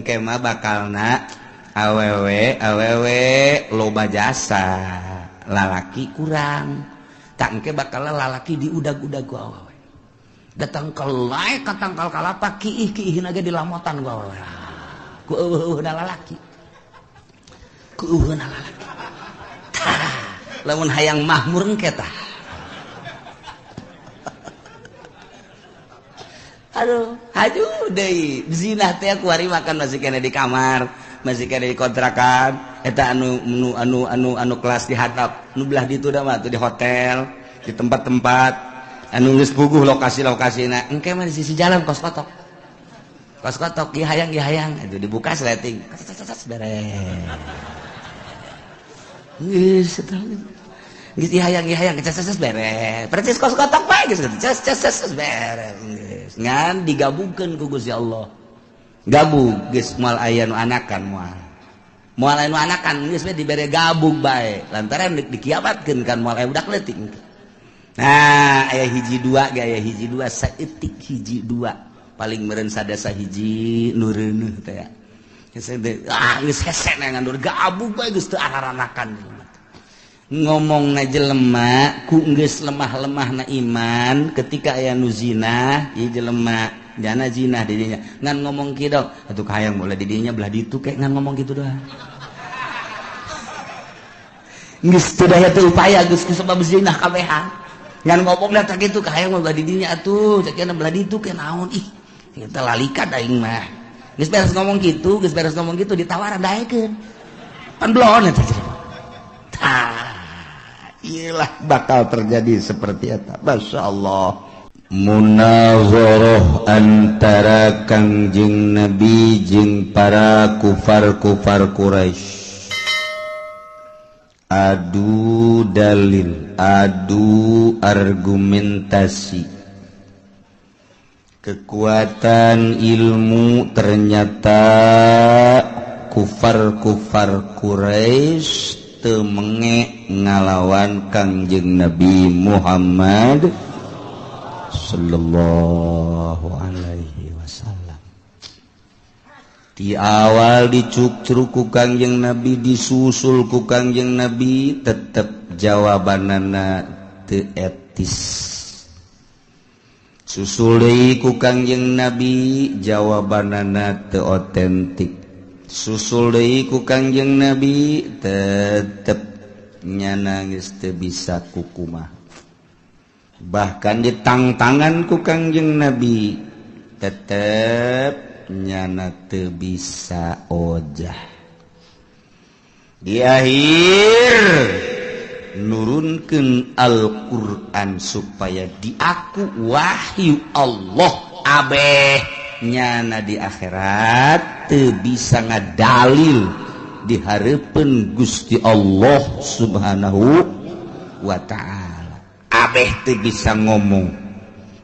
kemah bakalna awewe loba jasa lalaki kurang tak engke bakal lalaki diudag-udag ku awewe datang kelai katangkal kalapa kiih nage dilamotan ku awewe ku eueuhna lalaki lamun hayang mahmur engke tah aduh haju deui zina teh ku ari makan masih kena di kamar masih kena di kontrakan eta anu kelas di hadap nu belah ditu da mah tuh di hotel di tempat-tempat anu geus puguh lokasi-lokasina engke mah di sisi jalan kos kotok ieu hayang itu dibuka sleting beres geus eta geus hayang ces beres percis kos kotok bae geus ces beres ngan digabungkeun ku Gusti Allah gabung geus moal aya nu anakan moal aya nu anakan geus dibere gabung bae lantaran dikiamatkeun kan moal aya budak leutik nah aya hiji dua ge aya hiji dua saeutik hiji dua paling meureun sadasa hiji nu reuneuh teh geus hese ngandur gabung bae geus teu araranakan ngomongna jelema ku geus lemah-lemahna iman ketika aya nu zina ieu jelema jana zina di dinya ngan ngomong kieu atuh hayang boleh di dinya belah ditu ke ngan ngomong kitu doang geus teu daya teu upaya geus sebab zina kabehan ngan ngomong da teh kitu hayang belah di dinya atuh ceukna belah ditu ke naon ih eta lalika aing mah geus beres ngomong kitu ditawaran daekeun pan blon eta iyalah bakal terjadi seperti itu. Masya Allah. Munazarah antara Kangjeng Nabi jeung para kufar Quraisy. Adu dalil, adu argumentasi. Kekuatan ilmu ternyata kufar Quraisy temenge ngalawan Kangjeng Nabi Muhammad sallallahu alaihi wasallam. Di awal dicuk-curug ku Kangjeng Nabi, disusul ku Kangjeng Nabi, tetep jawabanana teu etis. Susul deui ku Kangjeng Nabi, jawabanana teu otentik. Susul deui ku Kangjeng Nabi tetep nyana geus teu bisa kukumah. Bahkan ditangtangan ku Kangjeng Nabi tetep nyana teu bisa ojah. Di akhir nurunkeun Al-Qur'an supaya diaku wahyu Allah abeh nyana di akhirat teu bisa ngadalil di hareupeun Gusti Allah Subhanahu wa ta'ala. Abeh teu bisa ngomong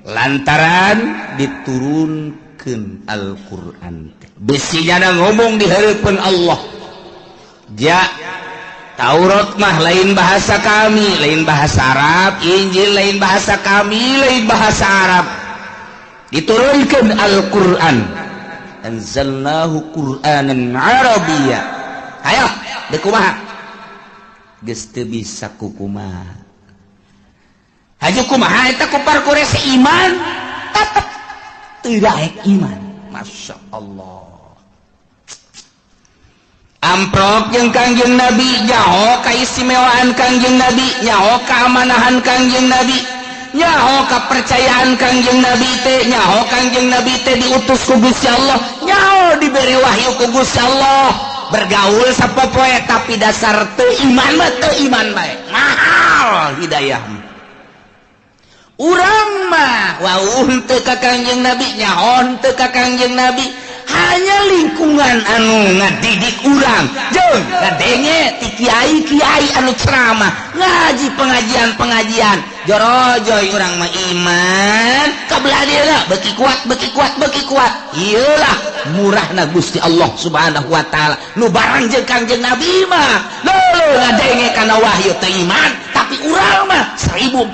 lantaran diturunkeun Al-Qur'an. Bisi nyana ngomong di hareupeun Allah. Taurat mah lain bahasa kami, lain bahasa Arab, Injil lain bahasa kami, lain bahasa Arab. Diturunkan Al-Quran, anzalnahu Qur'anan Arabiyya. Ayo dekumaha geus teu bisa kukumaha. Haju kumaha eta kufar Quraisy iman tetep teu daek iman. Masya Allah. Amprok jeung Kangjeng Nabi, nyaho kaistimewaan Kangjeng Nabi, nyaho keamanahan Kangjeng Nabi, nyaho kepercayaan Kangjeng Nabi teh, nyaho Kangjeng Nabi teh diutus ku Gusti Allah, nyaho diberi wahyu ku Gusti Allah, bergaul sapopoe tapi dasar teu iman mah teu iman bae. Mahal hidayah. Urang mah wauh teu ka Kangjeng Nabi, nyaho teu ka Kangjeng Nabi, hanya lingkungan anu ngadidik urang jeung ngadenge ti kiai anu ceramah ngaji pengajian jorojoy urang mah iman kabelah dia beki kuat iyalah murahna Gusti Allah Subhanahu wa ta'ala nu barang jeung Kangjeng Nabi mah leuh ngadenge kana wahyu teh iman tapi urang mah 1400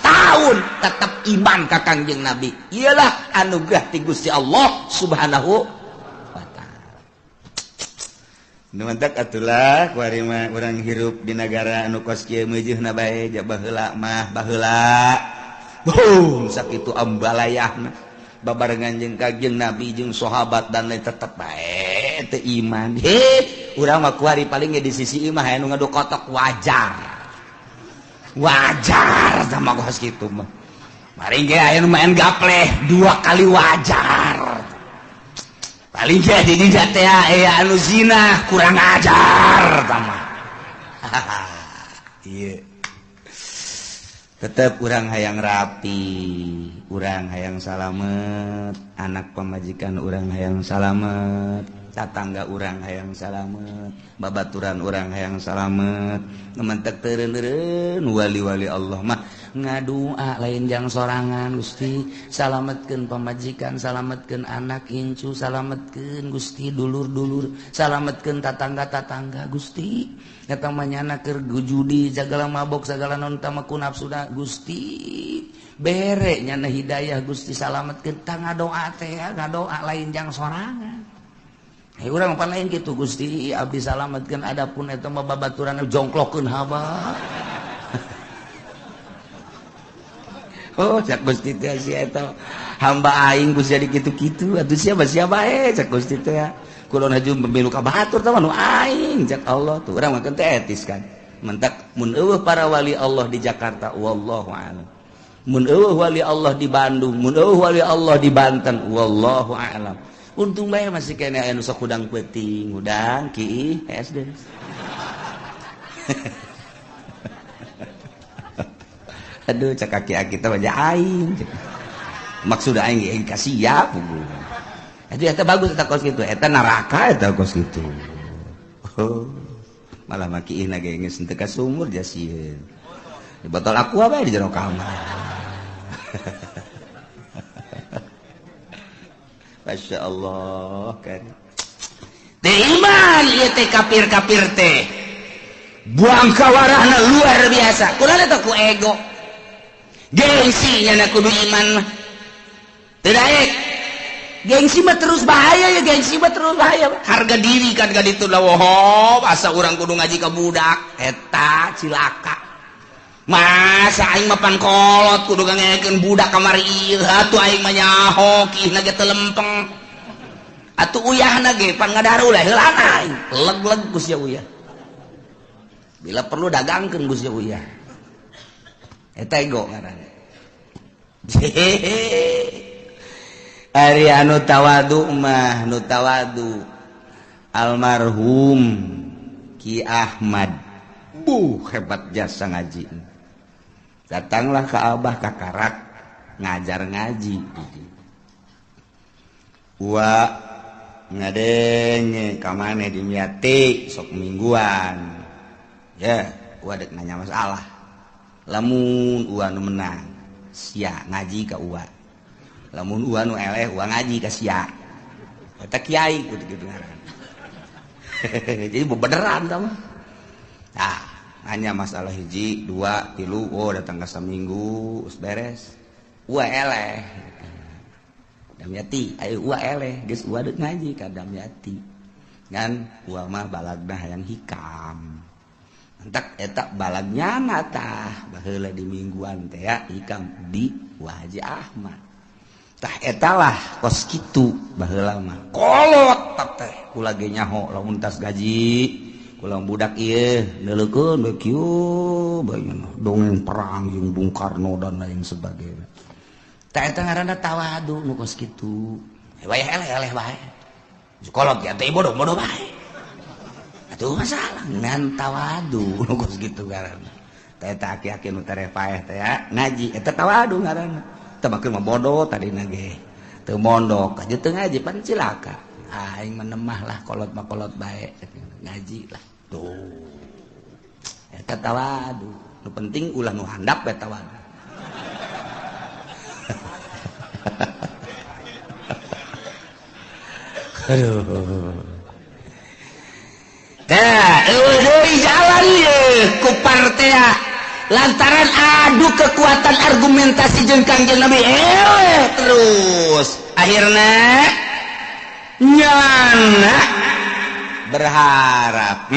tahun tetap iman ka Kangjeng Nabi. Iyalah anugerah ti Gusti Allah Subhanahu wa ta'ala. numantak atulah kuari mah urang hirup di negara anu kos kieu meujeuna bae ja baheula mah baheula. Boom sakitu ambalayahna babarengan jeung Kangjeng Nabi jeung sahabat dan lain tetep bae teu iman. Urang mah kuari paling di sisi imah anu ngadu kotok wajar. Wajar sama kos kitu mah. Mari ge aya nu main gapleh 2 kali wajar. Paling jadi di teh aya anu zina kurang ajar sama. Iya. Tetep urang hayang rapi, urang hayang salamet, anak pamajikan urang hayang salamet, tatangga urang hayang salamet, babaturan urang hayang salamet, ngementek teureun-teureun wali-wali Allah mah ngadua lain jang sorangan Gusti, salametkeun pamajikan, salametkeun anak incu, salametkeun Gusti dulur-dulur, salametkeun tatangga-tatangga Gusti. Eta mah nyana keur judi, jagala mabok, sagala naon tama ku nafsuna Gusti. Bere nyana hidayah Gusti salametkeun tah ngadoa teh ngadoa lain jang sorangan. Urang pan lain kitu Gusti abdi salametkeun adapun eta mah babaturan jongklokeun haba. Oh cak Gusti teh sia eta hamba aing Gusti jadi kitu-kitu atuh siapa cak Gusti teh ya. Kulo najum pemilu ka batur tah nu aing cak Allah tuh urang mah teh etis kan. Mentak mun eueuh para wali Allah di Jakarta wallahu a'lam. Mun eueuh wali Allah di Bandung, mun eueuh wali Allah di Banten wallahu a'lam. Untung bae masih kene aya nu sok hudang peuting, hudang ki SD. Aduh cak aki-aki teh baja aing. Maksud aing ka siap. Eta bagus eta kos kitu, eta neraka eta kos kitu. Oh, malah makiina ge geus teu ka sumur jasieun. Di botol aqua bae di jero kamar. Masya Allah kan. Teh iman ieu teh kafir-kafir teh. Buang kawarahna luar biasa. Kunaon eta ku ego. Gengsi nya kudu iman mah. Teu daek. Gengsi mah terus bahaya ya, gengsi mah terus bahaya. Harga diri kan gak ditulah wohop, asa orang kudu ngaji ke budak, eta cilaka. Masa aing mah pan kolot kudu ngagekeun budak kamari ieu, atuh aing mah nyaho kihna ge teu lempeng. Atuh uyahna ge pan ngadaru lah heulana aing, leg-leg Gus ya uyah. Bila perlu dagangkeun Gus ya uyah. Eta ego ngaranna. Ari anu tawadu mah nu tawadu almarhum Ki Ahmad hebat jasa ngaji datanglah ke abah kakarak ngajar ngaji wa ngadenge kamane dimyati sok mingguan ya wa dek nanya masalah lamun wa nu menang sia ngaji ka wa lamun ua nu eleh ua ngaji ka sia eta kiai kitu ngaran. Jadi beneran sama. Nah hanya masalah hiji 2 3 oh datang ka saminggu us beres ua eleh damyati aya ua eleh geus ua deuk ngaji ka damyati ngan ua mah balagna hayang hikam entak eta balagnyana tah baheula di mingguan teh ya hikam di ua Haji Ahmad. Tah etalah kos kitu baheula mah kolot teh kula ge nyaho lamun tas gaji kula budak ieu neuleukeun bae kieu baeuna dongeng perang jeung Bung Karno dan lain sebagainya. Tah eta ngaranna tawadu nu kos kitu bae eleh bae kolot ya teh bodoh bae atuh masalah ngan tawadu nu kos kitu ngaranna. Tah eta aki-aki nu tarefaeh teh ya ngaji eta tawadu ngaranna. Tamakeun mah bodoh tadina ge teu mondok aja teu ngaji pan cilaka aing menemah lah kolot mah kolot bae ngaji lah tuh eta tawadu nu penting ulah nu handap bae tawadu. Aduh teh eueuh jalan ye ku partea lantaran adu kekuatan argumentasi jeung Kangjeng Nabi terus akhirnya nyana berharap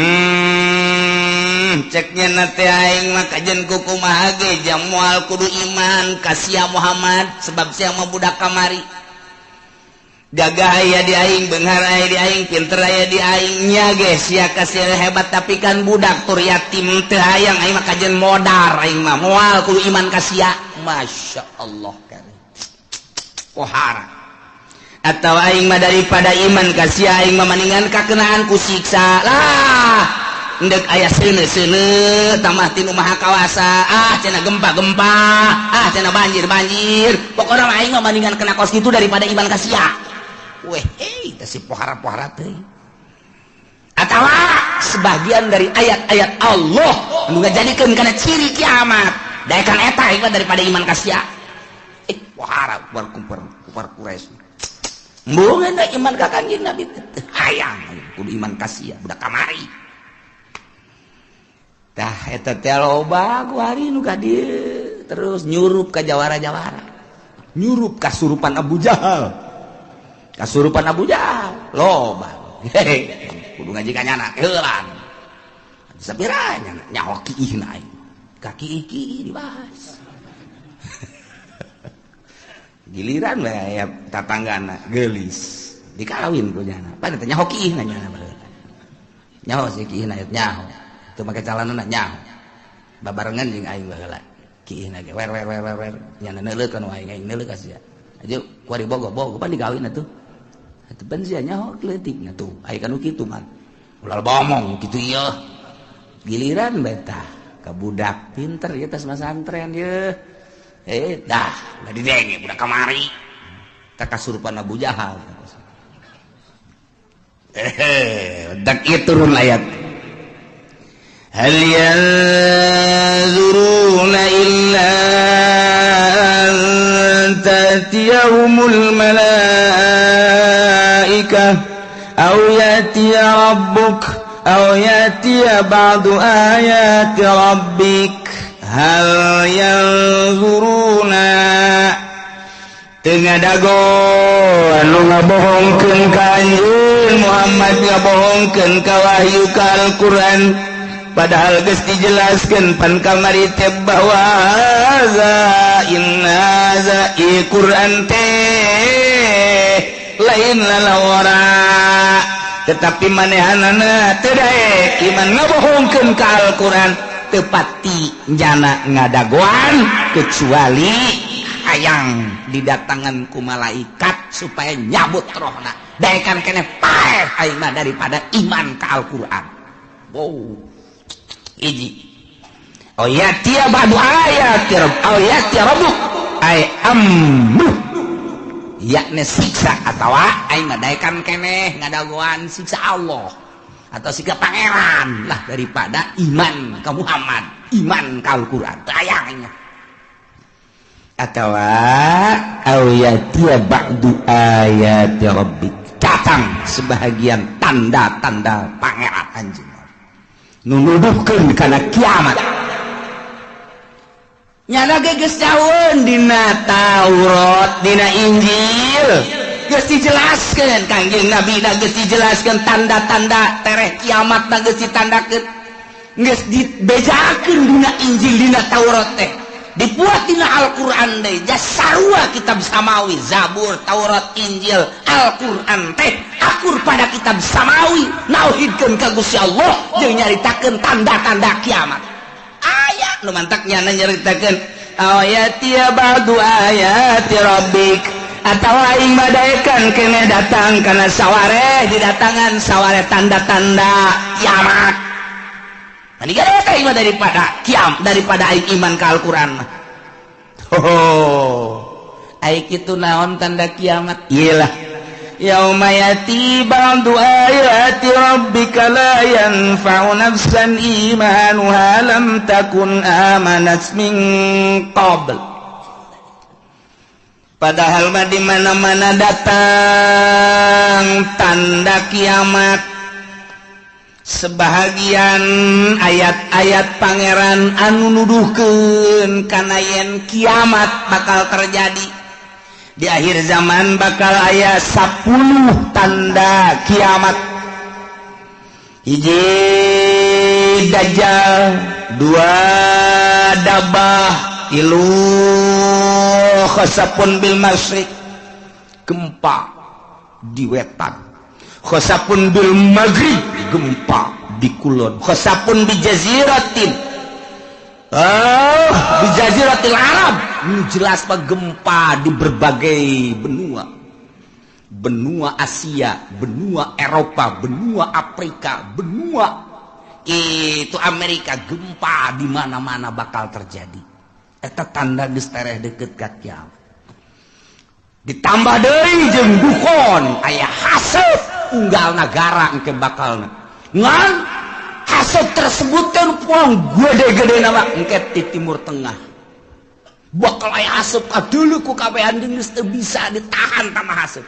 ceknya nate aing mah kajen kukumaha ge jam moal kudu iman ka sia Muhammad sebab sia mah budak kamari gagah aya di aing beunghar aya di aing pinter aya di aing nya ge sia ka sia hebat tapi kan budak tur yatim teu hayang aing mah kajen modar aing mah moal kudu iman ka sia masyaallah kan pohara atau aing mah daripada iman ka sia aing mah mendingan kakenaan ku siksa lah endek aya seuneu-seuneu tamah tinu maha kawasa cenah gempa-gempa cenah banjir pokona mah aing mah mendingan kena kos kitu daripada iman ka sia weh teh si pohara-pohara teh atawa sebagian dari ayat-ayat Allah anu ngajadikeun kana ciri kiamat daekan eta aing mah daripada iman ka sia pohara kupar Quraisy mungkin iman ka kanjeng Nabi hayang kudu iman ka sia budak kamari tah eta teh loba ku hari nu ka dieu terus nyurup ka jawara-jawara nyurup kasurupan Abu Jahal loba kudu ngaji ka nyana heulan sapiranya nyaho kiihna aing kaki iki dibahas giliran we aya tatanggana geulis dikawin ku nyana pada teh nyaho kiihna nyana baheula nyaho si kiihna nyaho teu make calanana nyaho babarengan jeung aing baheula kiihna ge wer nyana neuleukeun wae aing neuleuh ka sia aja kuari bogo pan digawin atuh pan sia nyaho kleutikna tuh aya kanu kitu man ulah bomong kitu ieu giliran betah ka budak pinter ieu tos masantren ieu dah didenge budak kamari tak kasurupan Abu Jahal dak ieu turun ayat hal yanzuruna illa an tatiyahumul malaikah aw yatiya rabbuk aw yatiya ba'du ayati rabbik hal yanzuruna tengah dago anu ngabohongkeun ka anjeun Muhammad ngabohongkeun ka wahyu ka Al-Qur'an padahal geus dijelaskeun pan kamari teh bahwa inna za Qur'an teh lain lalawara tetapi manehanana teu daek iman ngabohongkeun ka Al-Qur'an tepati jana ngadagoan kecuali hayang didatangan ku malaikat supaya nyabut rohna daekan keneh paeh aing mah daripada iman ka Al-Qur'an wow iji ayatia ba'du ayati rabbuk ay amru yakni siksa atawa aing mah daekan keneh ngadagoan siksa Allah atau sikap pangeran lah daripada iman ke Muhammad iman ke Al-Quran ayangnya atau ayatia ba'du ayati rabbik datang sebahagian tanda-tanda pangeran anjing nunuduhkeun kana kiamat nyana geus daun dina Taurat dina Injil geus dijelaskeun Kangjeng Nabi geus dijelaskeun tanda-tanda tereh kiamat geus ditandakeun geus dibejakeun dina Injil dina Taurat teh dibuat dina Al-Qur'an teh jasarua kitab samawi Zabur Taurat Injil Al-Qur'an teh akur pada kitab samawi nauhidkeun ka Gusti Allah jeung nyaritakeun tanda-tanda kiamat aya nu mantak nyana nyaritakeun ayati ba'du ayati rabbik atau aing madaekan kene datang kana saware didatangan saware tanda-tanda kiamat. Tadi gara aing mah daripada aing iman ka Al-Qur'an mah. Aing kitu naon tanda kiamat? Iyalah. Yauma yati ba'du ayati rabbika la yanfa'u nafsan imanuha lam takun amanat min qabl. Padahal mah di mana-mana datang tanda kiamat, sebahagian ayat-ayat pangeran anu nuduhkeun kana yen kiamat bakal terjadi. Di akhir zaman bakal aya 10 tanda kiamat. hiji dajjal, dua dabah, tilu khasapun bil masyriq, gempa di wetan, khasapun bil maghrib, gempa di kulon, khasapun bi jaziratin, di jaziratil Arab, ini jelas pak gempa di berbagai benua, benua Asia, benua Eropa, benua Afrika, benua itu Amerika, gempa di mana-mana bakal terjadi. Eta tanda geus tereh deukeut ka kiamat. Ditambah deui jeung dukon aya haseup unggal nagara engke bakalna. Ngan haseup tersebut kan poang gede-gede nama engke di Timur Tengah. Bakal aya haseup kadeuleu ku kabehan geus teu bisa ditahan tamah haseup.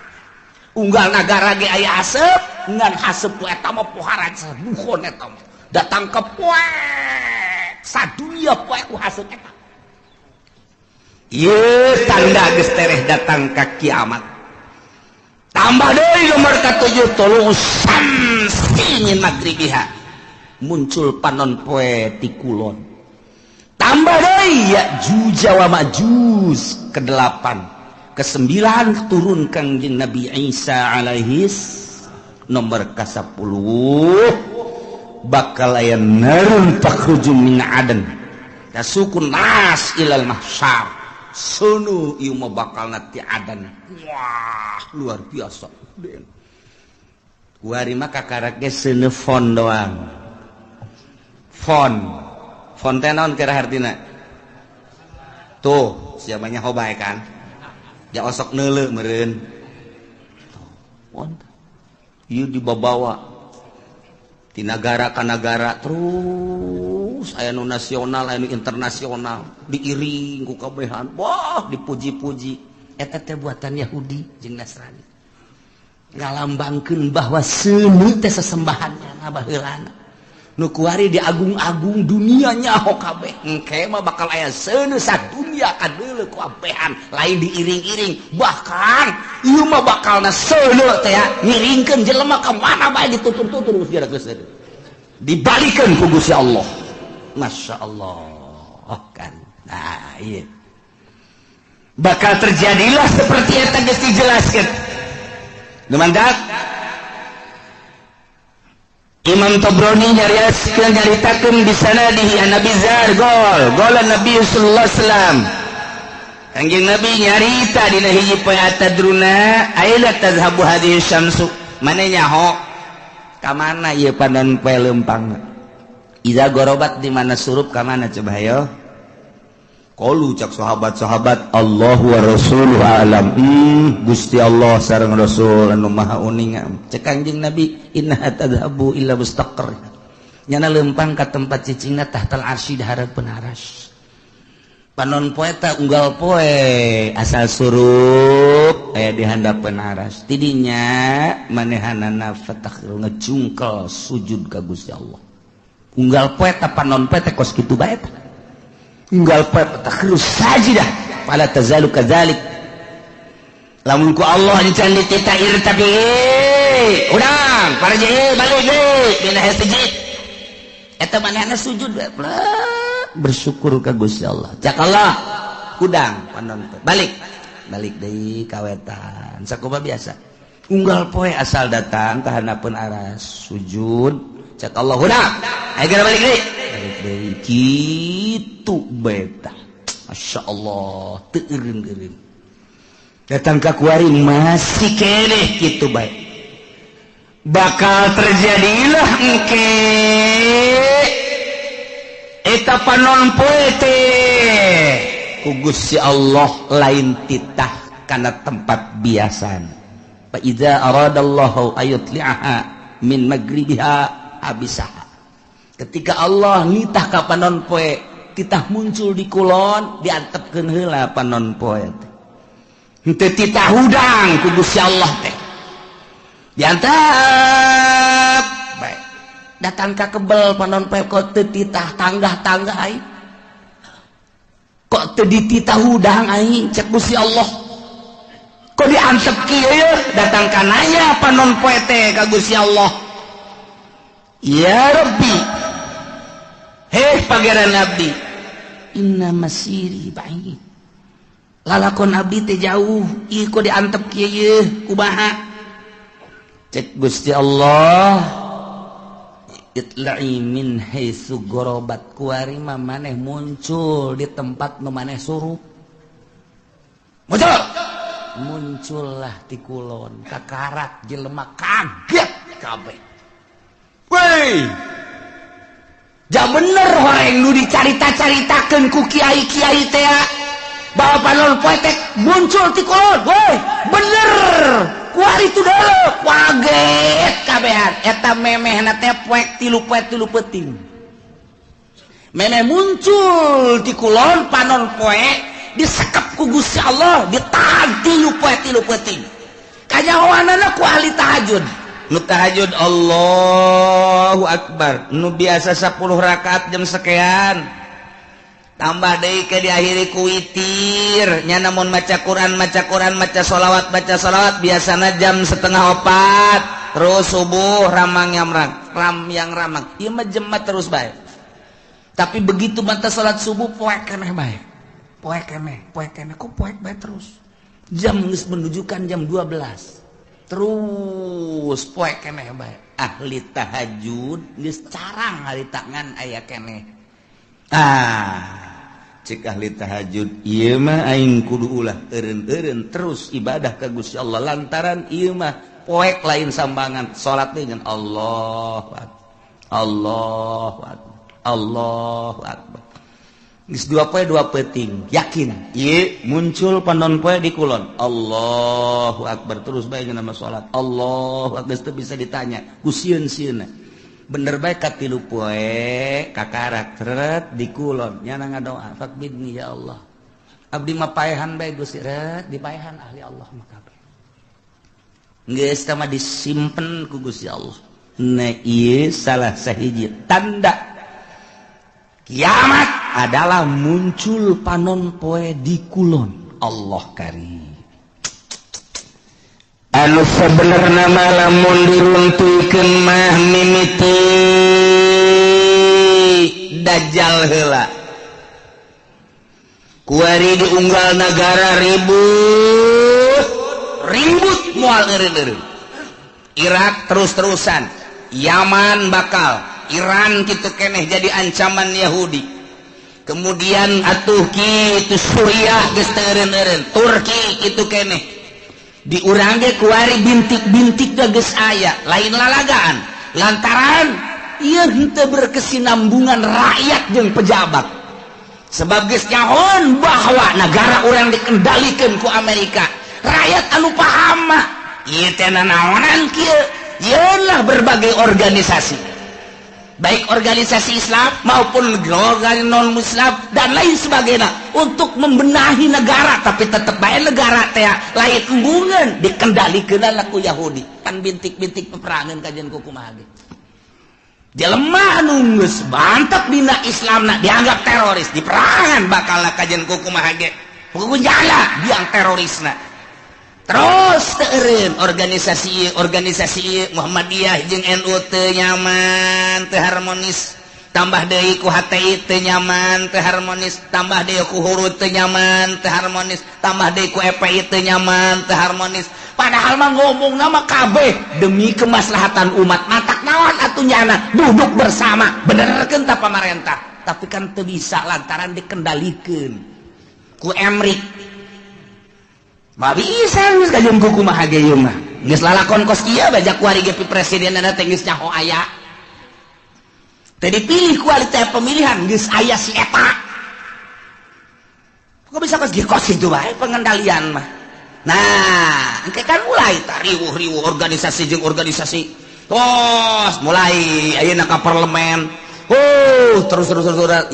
Unggal nagara ge aya haseup, ngan haseup eta mah pohara dukon eta mah. Datang ke poek sadunia poek ku haseup eta. Ieu tanda geus tereh datang ka kiamat. Tambah deui nomor ka-7 tulu'us samsi min magribiha. Muncul panon poe ti kulon. Tambah deui Ya'juj wa Ma'juj ke-8. Ke-9 turun Kangjeng Nabi Isa alaihis nomor ka-10 bakal aya narun takhruju min adan tasukun nas ilal mahsyar. Sono ieu mah bakal nanti adan. Wah, luar biasa. Kuari mah kakarake seuneu fon doang. Fon teh naon kira hartina? Tuh, siamanya hobay kan? Ya osok neuleuh meureun. Fon. Ieu dibawa ti nagara ka nagara terus aya nu nasional aya nu internasional diiring ku kabehan wah dipuji-puji eta teh buatan Yahudi jeung Nasrani ngalambangkeun bahwa seuneu teh sesembahannya baheulana nu kuari diagung-agung dunia nyaho kabeh engke mah bakal aya seuneu sadunya kadeuleu ku kabehan lain diiring-iring bahkan ieu mah bakalna seuneu teh ngiringkeun jelema ka mana bae ditutur-tutur geus geus dibalikeun ku Gusti Allah. Masya Allah kan. Nah iya bakal terjadilah seperti yang tadi dijelaskan. Demandak Imam Tabrani nyaritakeun di sana di Nabi Zar gol Nabi sallallahu alaihi wasallam. Kanjeng Nabi nyarita dina hiji poe atadruna aila tazhabu hadhihi syamsu. Mane nyaho ka mana ieu panon poe leumpang. Iza gorobat di mana surup ka mana coba hayo. Qalu cak sahabat-sahabat Allahu wa rasuluhu alam. Gusti Allah sareng Rasul anu maha uning. Cek Kanjeng Nabi inna tadhabu illa mustaqar. Nyana leumpang ka tempat cicingna tahtal arsy dihareupeun aras. Panon poe ta unggal poe asal surup aya di handapeun aras. Tidinya manehanana fatakhil ngejungkel sujud ka Gusti Allah. Unggal poe ta panon poe teh kos kitu bae ta. Unggal poe takhirus sajidah fala tazalu kadzalik. Lamun ku Allah encan dititair tapi urang para je balik deui dina hesejid. Eta manehna sujud bae bersyukur ka Gusti Allah. Cak Allah kudang panon poe. Balik deui ka wetan. Sakumaha biasa. Unggal poe asal datang ka handapeun aras sujud cak Allah huna ayo gara balik deui kitu beta Masya Allah teu eureun datang ka kuari masih keneh kitu bae bakal terjadilah engke eta panon poe teh ku Gusti Allah lain titah kana tempat biasan fa iza aradallahu ayutli'aha min magribiha abisah. Ketika Allah nitah ka panon poe titah muncul di kulon diantepkeun heula panon poe teh henteu titah hudang ku Gusti Allah teh diantep bae datang ka kebel panon poe kok teu titah tanggah-tanggah ai kok teu dititah hudang ai cek Gusti Allah kok diantep kieu datang ka nanya panon poe teh ka Gusti Allah ya Rabbi heh pangeran abdi inna masiri baik lalakon abdi teh jauh ieu ku diantep kieu kumaha cek Gusti Allah itla'i min haitsu gorobat kuari mah maneh muncul di tempat nu maneh surup muncullah ti kulon kakarak jelema kaget kabeh weh ja bener horeng nu dicarita-caritakeun ku kiai-kiai teh bahwa panon poe teh muncul ti kulon weh bener kuari tu deuleu kaget kabehan eta memehna teh poek tilu peuting memeh muncul ti kulon panon poe disekep ku Gusti Allah ditahan tilu peuting kanyahoanana ku ahli tahajud nu tahajud Allahu Akbar nu biasa 10 rakaat jam sekian tambah deui ke diakhiri ku witir nya namun maca Quran maca sholawat biasana jam 3:30 terus subuh ramang ieu mah jemaat terus bae tapi begitu mata salat subuh poek keneh bae poek keneh kok poek bae terus jam geus menunjukkan jam 12 terus poek keneh bae ahli tahajud geus carang hari tangan aya keneh cik ahli tahajud ieu mah aing kudu ulah eureun-eureun terus ibadah ka Gusti Allah lantaran ieu mah poek lain sambangan salat dengan Allahu Akbar Allahu Akbar geus dua peuting yakin ieu muncul panon poe di kulon Allahu Akbar terus bae nama salat Allahu Akbar teu bisa ditanya ku sieun-sieunna bener bae ka tilu poe kakarak teret di kulon nya ngadoa fakbidni ya Allah abdi mah paehan bae Gusti dipaehan ahli Allah mah kabeh geus tah mah disimpen ku Gusti Allah nah ieu salah sahiji tanda kiamat adalah muncul panon poe di kulon Allah karim anu sebenarna mah lamun diruntuikeun mah mimiti dajjal heula kuari diunggal negara ribut moal eureun-eureun Irak terus-terusan Yaman bakal Iran kitu keneh jadi ancaman Yahudi kemudian atuh kitu Suriah geus teu eureun-eureun Turki kitu keneh diurang ge kuari bintik-bintik geus aya lain lalagaan lantaran ieu henteu berkesinambungan rakyat jeung pejabat sebab geus nyahoan bahwa negara urang dikendalikeun ku Amerika rakyat anu paham mah ieu teh naonan kieu yeunlah berbagai organisasi baik organisasi Islam maupun organisasi non-Muslim dan lain sebagainya untuk membenahi negara tapi tetap bae negara teh lain embungeun dikendalikeun ku Yahudi kan bintik-bintik peperangan kajian kumaha ge jelema anu geus mantep dina Islamna dianggap teroris diperangan bakal kajian kumaha ge pokoknya jala biang terorisna terus teureun organisasi Muhammadiyah jeung NU teu nyaman teu harmonis tambah deui ku HTI teu nyaman teu harmonis tambah deui ku Hurut teu nyaman teu harmonis tambah deui ku EPI teu nyaman teu harmonis padahal mah ngomongna mah kabeh demi kemaslahatan umat matak naon atuh nyana duduk bersama benerkeun ta pamarentah tapi kan teu bisa lantaran dikendalikeun ku Emrik mah bisa geus kajian kuku mah hage ieu mah geus lalakon kos kieu baja kuari ge presidenna teh geus nyaho aya teh dipilih ku ahli teh pemilihan geus aya si eta kok bisa kos kitu bae pengendalian mah nah engke kan mulai riwuh-riwuh organisasi jeung organisasi tos mulai ayeuna ka parlemen terus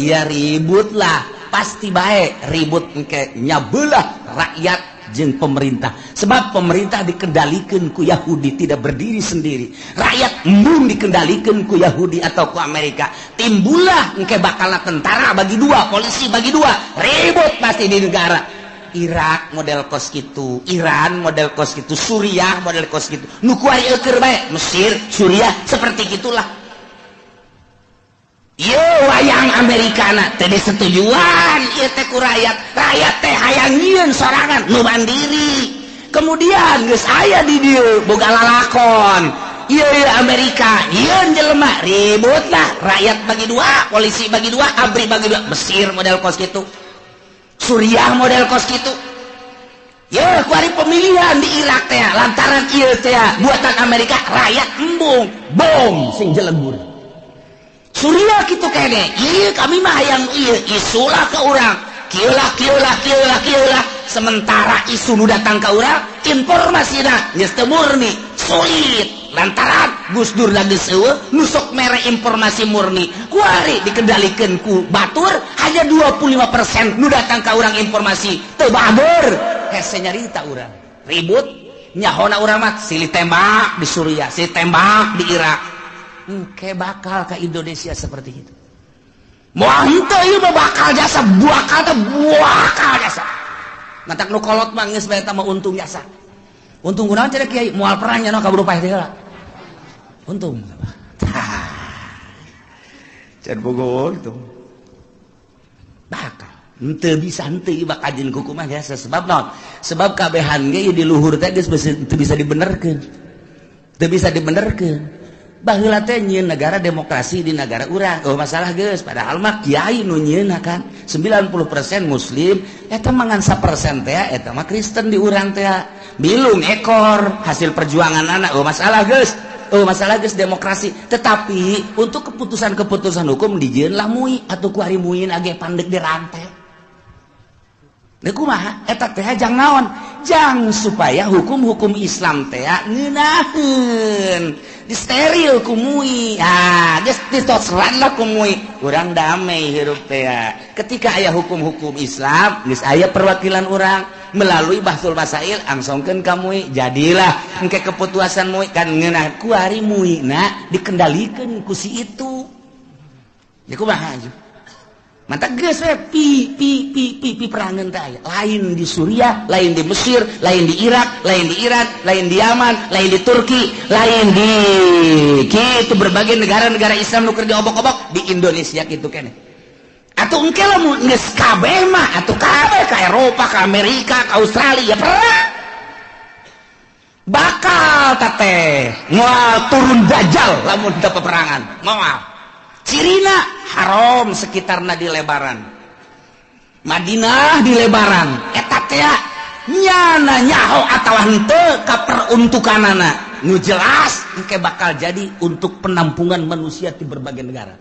iya ribut lah pasti bae ribut engke nyabelah rakyat jeung pemerintah sebab pemerintah dikendalikan ku Yahudi tidak berdiri sendiri rakyat embung dikendalikan ku Yahudi atau ku Amerika timbullah engke bakal tentara bagi dua polisi bagi dua ribut pasti di negara Irak model kos kitu Iran model kos kitu Suriah model kos kitu nu kuari eukeur bae Mesir Suriah seperti gitulah Ieu wayang Amerikana teh disetujuan ieu teh ku rakyat teh hayang nyieun sorangan nu mandiri. Kemudian geus aya di dieu boga lalakon ieu Amerika nyieun jelema ribut lah rakyat bagi dua, polisi bagi dua, ABRI bagi dua. Mesir model kos kitu, Suriah model kos kitu. Ya kuari pemilihan di Irak teh lantaran ieu teh buatan Amerika rakyat embung bom sing jelebur. Suriah gitu kene, iya kami mah hayang iya isulah ke orang, kieulah. Sementara isu nu datang ke orang, informasina geus teu murni, sulit. Lantaran Gus Dur lagi seueuh, nusok mere informasi murni. Kuari dikendalikeun ku batur, hanya 25% nu datang ke orang informasi teu baber. Hese nyarita urang, ribut, nyahona urang mah silih tembak di Suriah, silih tembak di Irak. Engke bakal ke Indonesia seperti itu. Moal henteu ieu mah bakal jasa buakal jasa. Matak nu kolot mah geus bae eta mah untung jasa. Untung kunaon cenah Kiai? Moal perang nya no kaburu paeh teh heula. Untung. Can bogo itu. Bakal henteu bisa henteu ieu bakal jeung kuku mah jasa sebab naon? Sebab kabehan ge di luhur teh geus teu bisa dibenerkeun. Teu bisa dibenerkeun. Baheula teh nyieun negara demokrasi di negara urang. Oh masalah geus padahal mah kiai nu nyieunna kan 90% muslim eta mangan 1% teh eta mah Kristen di urang teh. Bilung ekor hasil perjuangan anak. Oh masalah geus. Oh masalah geus demokrasi. Tetapi untuk keputusan-keputusan hukum dijieun lah mui atuh ku ari muin age pandeg di rantai. Lha kumaha eta teh jang naon? Jang supaya hukum-hukum Islam teh ngeunaheun. Disteril kumui, geus ditosran lah kumui. Urang damai hirup teh. Ketika aya hukum-hukum Islam, geus aya perwakilan urang melalui bahsul masail angsongkeun ka mui. Jadilah engke keputusan mui kan ngeunah ku ari muina dikendalikeun ku si itu. Ya kumaha atuh? Mantap geus we perangan teh lain di Suriah, lain di Mesir, lain di Irak, lain di Iran, lain di Yaman, lain di Turki, lain di kitu berbagai negara-negara Islam nu keur diobok-obok di Indonesia kitu keneh. Atuh engke lamun geus kabeh mah atuh kabeh ka Eropa, ka Amerika, ka Australia ya perang. Bakal teh moal turun dajjal lamun teu peperangan. Moal. Cirina haram sekitarna di lebaran, Madinah di lebaran, eta teh nyana nyaho atawa henteu ka peruntukanana nu jelas engke bakal jadi untuk penampungan manusia di berbagai negara.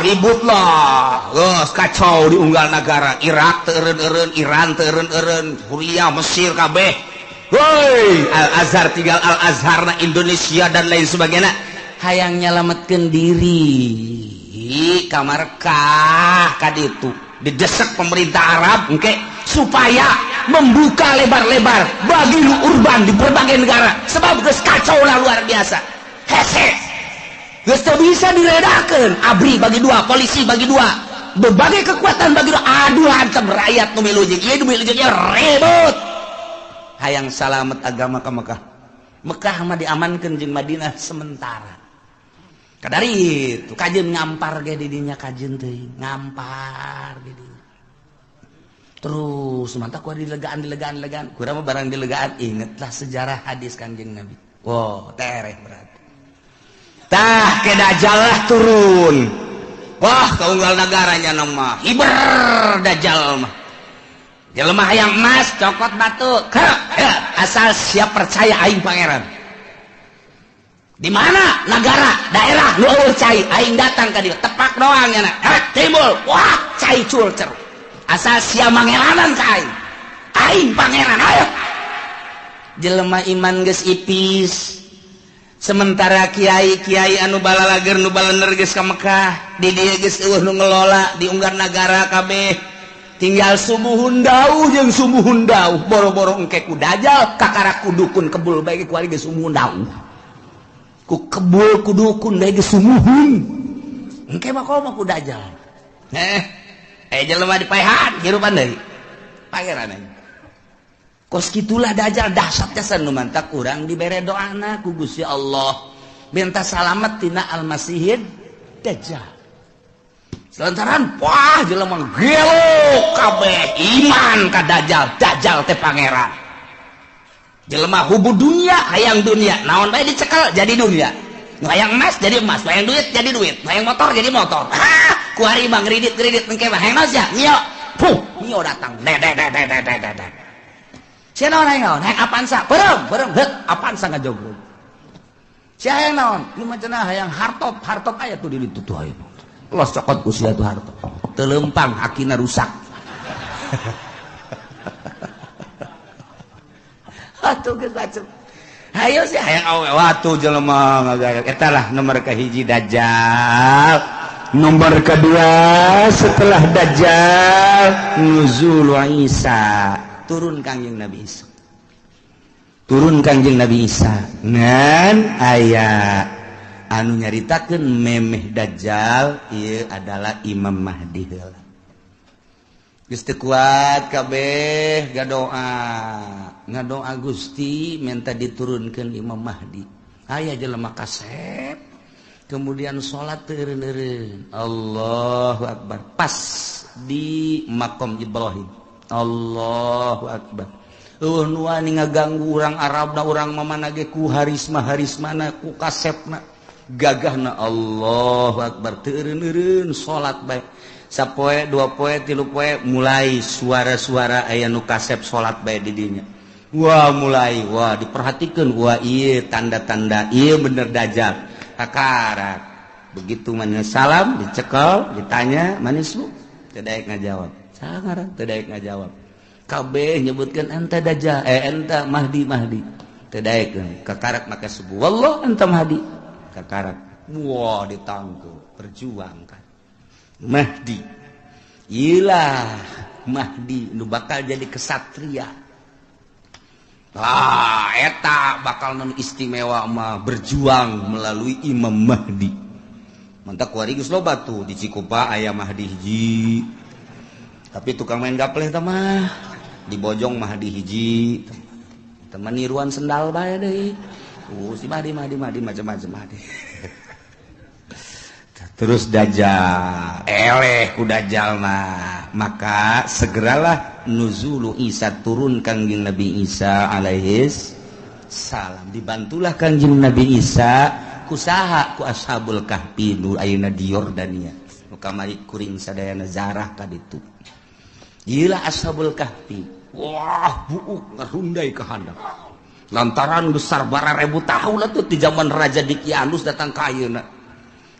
Ribut lah, geus kacau di unggal negara, Irak teu eureun-eureun, Iran teu eureun-eureun, Suriah, Mesir kabeh. Woi, Al-Azhar tinggal Al-Azharna Indonesia dan lain sebagainya. Hayang nyalametkeun diri kamarkah kaditu didesak pemerintah Arab engke supaya membuka lebar-lebar bagi urban di berbagai negara sebab geus kacau lah luar biasa hese geus teu bisa diredakeun. ABRI bagi dua, polisi bagi dua, berbagai kekuatan bagi dua. Aduh hantem rakyat nu milu jeung ieu nu milu jeung ribut. Hayang salamet agama ka Mekah. Mekah mah diamankeun jeung Madinah sementara. Kadari itu kajeun ngampar ge di dinya kajeun teuing, ngampar di dinya. Terus mantap ku dilegaan, kurang mah barang dilegaan ingetlah sejarah hadis Kanjeng Nabi. Wow, tereh berarti. Tah ke dajjal lah turun. Wah, kaunggal negaranya nama hiber dajjal mah. Jelema hayang emas, cokot batu. Asal siap percaya aing pangeran. Di mana negara daerah nu eueuh cai aing datang ka dieu tepak doang nya timbul wah cai culcer asal sia mangelanan ka aing pangeran ayo jelema iman geus ipis sementara kiai-kiai anu balalager nu balener geus ka Mekah di dieu geus eueuh nu ngelola di unggar negara kabeh tinggal sumuhun dauh jeung sumuhun dauh boro-boro engke ku dajal kakara kudukun kebul bae ku ari geus sumuhun dauh ku kebul ku dukun dae geus sumuhun engke mah komo ku dajal jelema dipaehan hirupan deui pangeran kos kitulah dajal dahsyat jasan nu mantak urang dibere doana ku Gusti Allah minta salamet tina al-masihid Dajjal. Selantaran wah jelema gelo kabeh iman ka Dajjal. Dajjal teh pangeran. Jelema hubu dunia, hayang dunia. Naon bae dicekel jadi dunia. Hayang emas jadi emas, hayang duit jadi duit, hayang motor jadi motor. Ku hari mah ngridit engke mah hayang naon sia? Mio. Puh, Mio datang. Dek. Sia naon hayang naon? Hayang Avanza. Berem, heut Avanza ngajogrog. Sia hayang naon? Ieu mah cenah hayang hartop aya tuh di ditu tuh aya. Los cokot ku sia tuh hartop. Teu leumpang akina rusak. Atuh geus bacem. Hayo sih hayang awe watu jelema ngagayok eta lah nomor kahiji Dajjal. Nomor kedua setelah Dajjal nuzul Isa, turun Kangjeng Nabi Isa. Turun Kangjeng Nabi Isa ngan aya anu nyaritakeun memeh Dajjal ieu adalah Imam Mahdi heula. Geus teu kuat kabeh ngadoa Gusti minta diturunkeun Imam Mahdi. Aya jelema kasep kemudian salat teureun-eureun Allahu Akbar pas di maqam Ibrahim. Allahu Akbar. Nu wani ngaganggu urang Arabna urang mamana ge ku harismana ku kasepna gagahna Allahu Akbar teureun-eureun salat bae. Sapoe, 2 poe, 3 poe mulai suara-suara aya nu kasep salat bae di dinya. Wah mulai, wah diperhatikan, wah iya tanda-tanda, iya bener Dajjal. Hakarat. Begitu mana salam, dicekel, ditanya, manis lu? Tidak ngajawab. Sangaran, tidak ngajawab. Kabeh nyebutkan ente Dajjal, ente Mahdi. Tidak kakarat maka sebuah. Wallah ente Mahdi. Kakarat. Wah ditangguh, perjuangkan. Mahdi. Ilah Mahdi, nu bakal jadi kesatria. Eta bakal non istimewa mah berjuang melalui Imam Mahdi. Mantak kuari geus loba tuh di Cikupa aya Mahdi hiji. Tapi tukang main gapleh teh mah di Bojong Mahdi hiji. Teman niruan sendal bae deui. Si Mahdi macam-macam Mahdi. Terus Dajjal, ku Dajjal mah. Maka segeralah nuzulu Isa, turun Kangjeng Nabi Isa alaihis salam. Dibantulah Kangjeng Nabi Isa kusaha ku Ashabul Kahfi nu ayeuna di Yordania. Nu kamari kuring sadayana zarah ka ditu. Ieu Ashabul Kahfi. Wah, buuk ngarundai ka handap. Lantaran besar bara 1000 tahun atuh ti zaman Raja Dikianus datang ka ayeuna.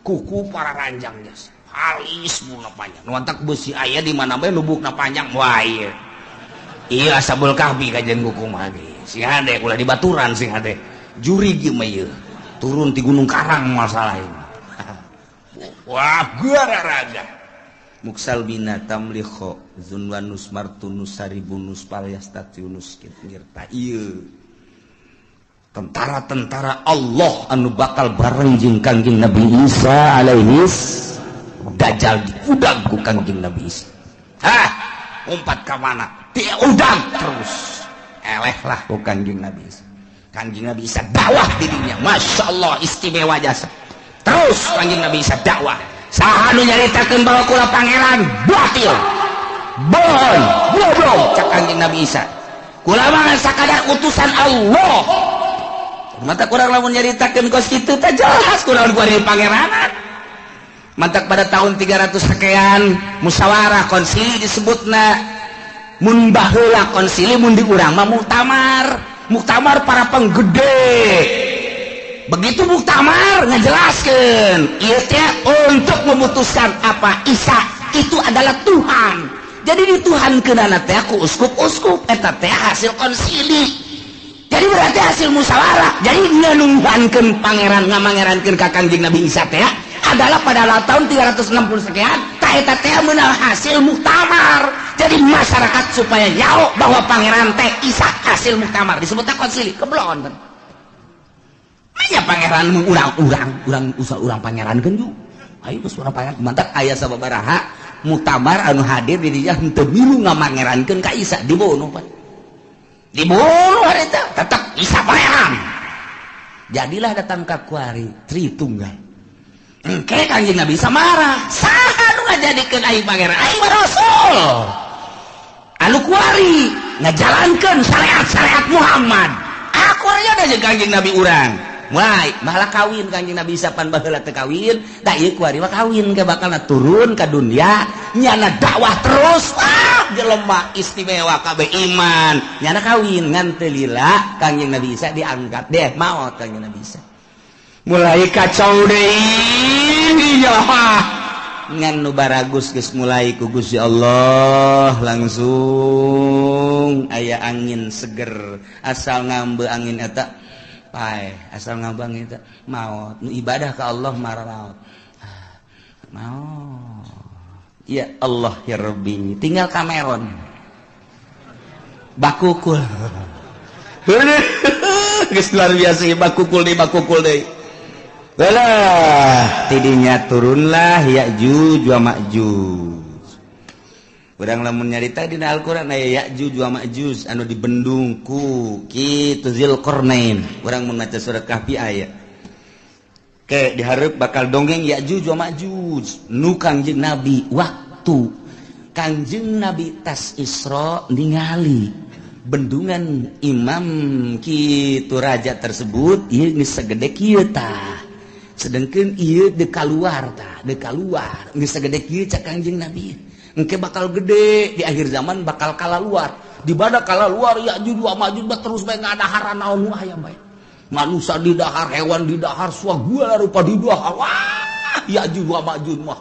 Kuku para ranjang jas halis muna panjang nuantak besi aya di mana bae nubukna panjang wah iya Ashabul Kahfi kajian kuku mah sing hade ulah di baturan sing hade juri ge mah ieu turun ti Gunung Karang masalah ini. Wah gararaga muksal bina tamlikho zunwanus martunus saribunus palyastatiunus ngirta ieu tentara-tentara Allah anu bakal bareng jeung Kangjeng Nabi Isa alaihis Dajjal diudang ku Kangjeng Nabi Isa. Umpat ka mana? Dia udang terus. Eleh lah ku Kangjeng Nabi Isa. Kangjeng Nabi Isa dakwah di dunia. Masya Allah istimewa jasa. Terus Kangjeng Nabi Isa dakwah. Saha nu nyaritakeun bahwa kula pangeran batil. Bohong, goblok cak Kangjeng Nabi Isa. Kula mah sakadar utusan Allah. Mata kurang lamun nyaritakeun kos kitu teh jelas kurang kuari pangeranan. Mantak pada tahun 300 sekian musyawarah konsili disebutna mun baheula konsili mun di urang mah muktamar para penggede. Begitu muktamar ngejelaskeun ieu teh untuk memutuskan apa Isa itu adalah Tuhan. Jadi dituhankeunana teh ku uskup-uskup eta teh hasil konsili. Jadi berarti hasil musyawarah. Jadi nganunghankeun pangeran ngamangerankeun ka Kangjeng Nabi Isa teh adalah pada tahun 360 sekian ta eta teh meunang hasil muktamar. Jadi masyarakat supaya nyaho bahwa pangeran teh Isa hasil muktamar disebutna konsili keblon. Aya pangeran urang pangerankeun ju. Ayo geus urang pangeran mantap aya sababaraha muktamar anu hadir di dinya henteu milu ngamangerankeun ka Isa dibunuh pan. Dibunuh hari itu tetap Isa pangeran. Jadilah datang ka kuari Tritunggal. engke Kangjeng Nabi samarah saha nu ngajadikeun aing pangeran aing mah rasul anu kuari ngajalankeun syariat Muhammad aku aya da jeung Kangjeng Nabi urang mulai malah kawin Kangjeng Nabi sapan baheula teu kawin da ieu kuari mah kawin ke bakalna turun ka dunia nyana dakwah terus jelema istimewa kabeh iman nyana kawin ngan teu lila Kangjeng Nabi Isa diangkat deh maot Kangjeng Nabi Isa mulai kacau deui ya ngan nu baragus geus mulai ku Gusti Allah langsung aya angin seger asal ngambe angin eta pae asal ngambe angin eta maot nu ibadah ka Allah marah maot ya Allah ya Rabbi tinggal Cameron bakukul geus luar biasa bakukul deui Belah tidinya turunlah Ya'juj wa Ma'juj. Urang lamun nyarita dina Al-Qur'an aya Ya'juj wa Ma'juj anu dibendung ku kitu Zulkarnain. Urang mun maca surat Kahfi aya. Ke dihareup bakal dongeng Ya'juj wa Ma'juj nu Kangjeng Nabi waktu Kangjeng Nabi tas Isra ningali bendungan imam kitu raja tersebut ieu geus sagede kieu tah. Sedangkan iya dekaluar geus sagede kieu cak Kangjeng Nabi engke bakal gede di akhir zaman bakal kalaluar di bada kalaluar Ya'juj wa Ma'juj terus bae ngadaharan naon aya bae manusia di dahar hewan di dahar segala rupa di dahar wah Ya'juj wa Ma'juj mah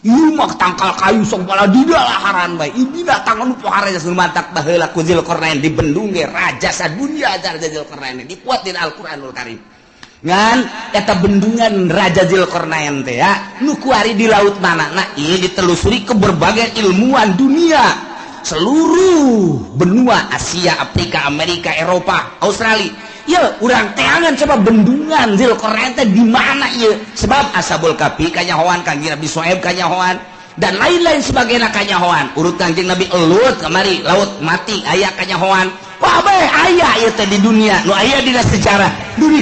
ieu mah tangkal kayu sok bala di daharan bae ieu datang anu pohara geus mantak baheula ku Zulkarnain di bendung ge raja sadunya Raja Zulkarnain dikuat dina Al-Qur'anul Karim ngan eta bendungan Raja Zulkarnain teh ya nu kuari di laut manana ieu ditelusuri ke berbagai ilmuwan dunia seluruh benua Asia, Afrika, Amerika, Eropa, Australia. Ya urang teangan coba bendungan Zulkarnain teh di mana ieu sebab Ashabul Kahfi kanyahoan Kangjeng Nabi Syuaib kanyahoan dan lain-lain sebagainya kanyahoan urut Kangjeng Nabi Elut kamari laut mati aya kanyahoan kabeh aya ieu teh di dunia nu aya dina sejarah nu di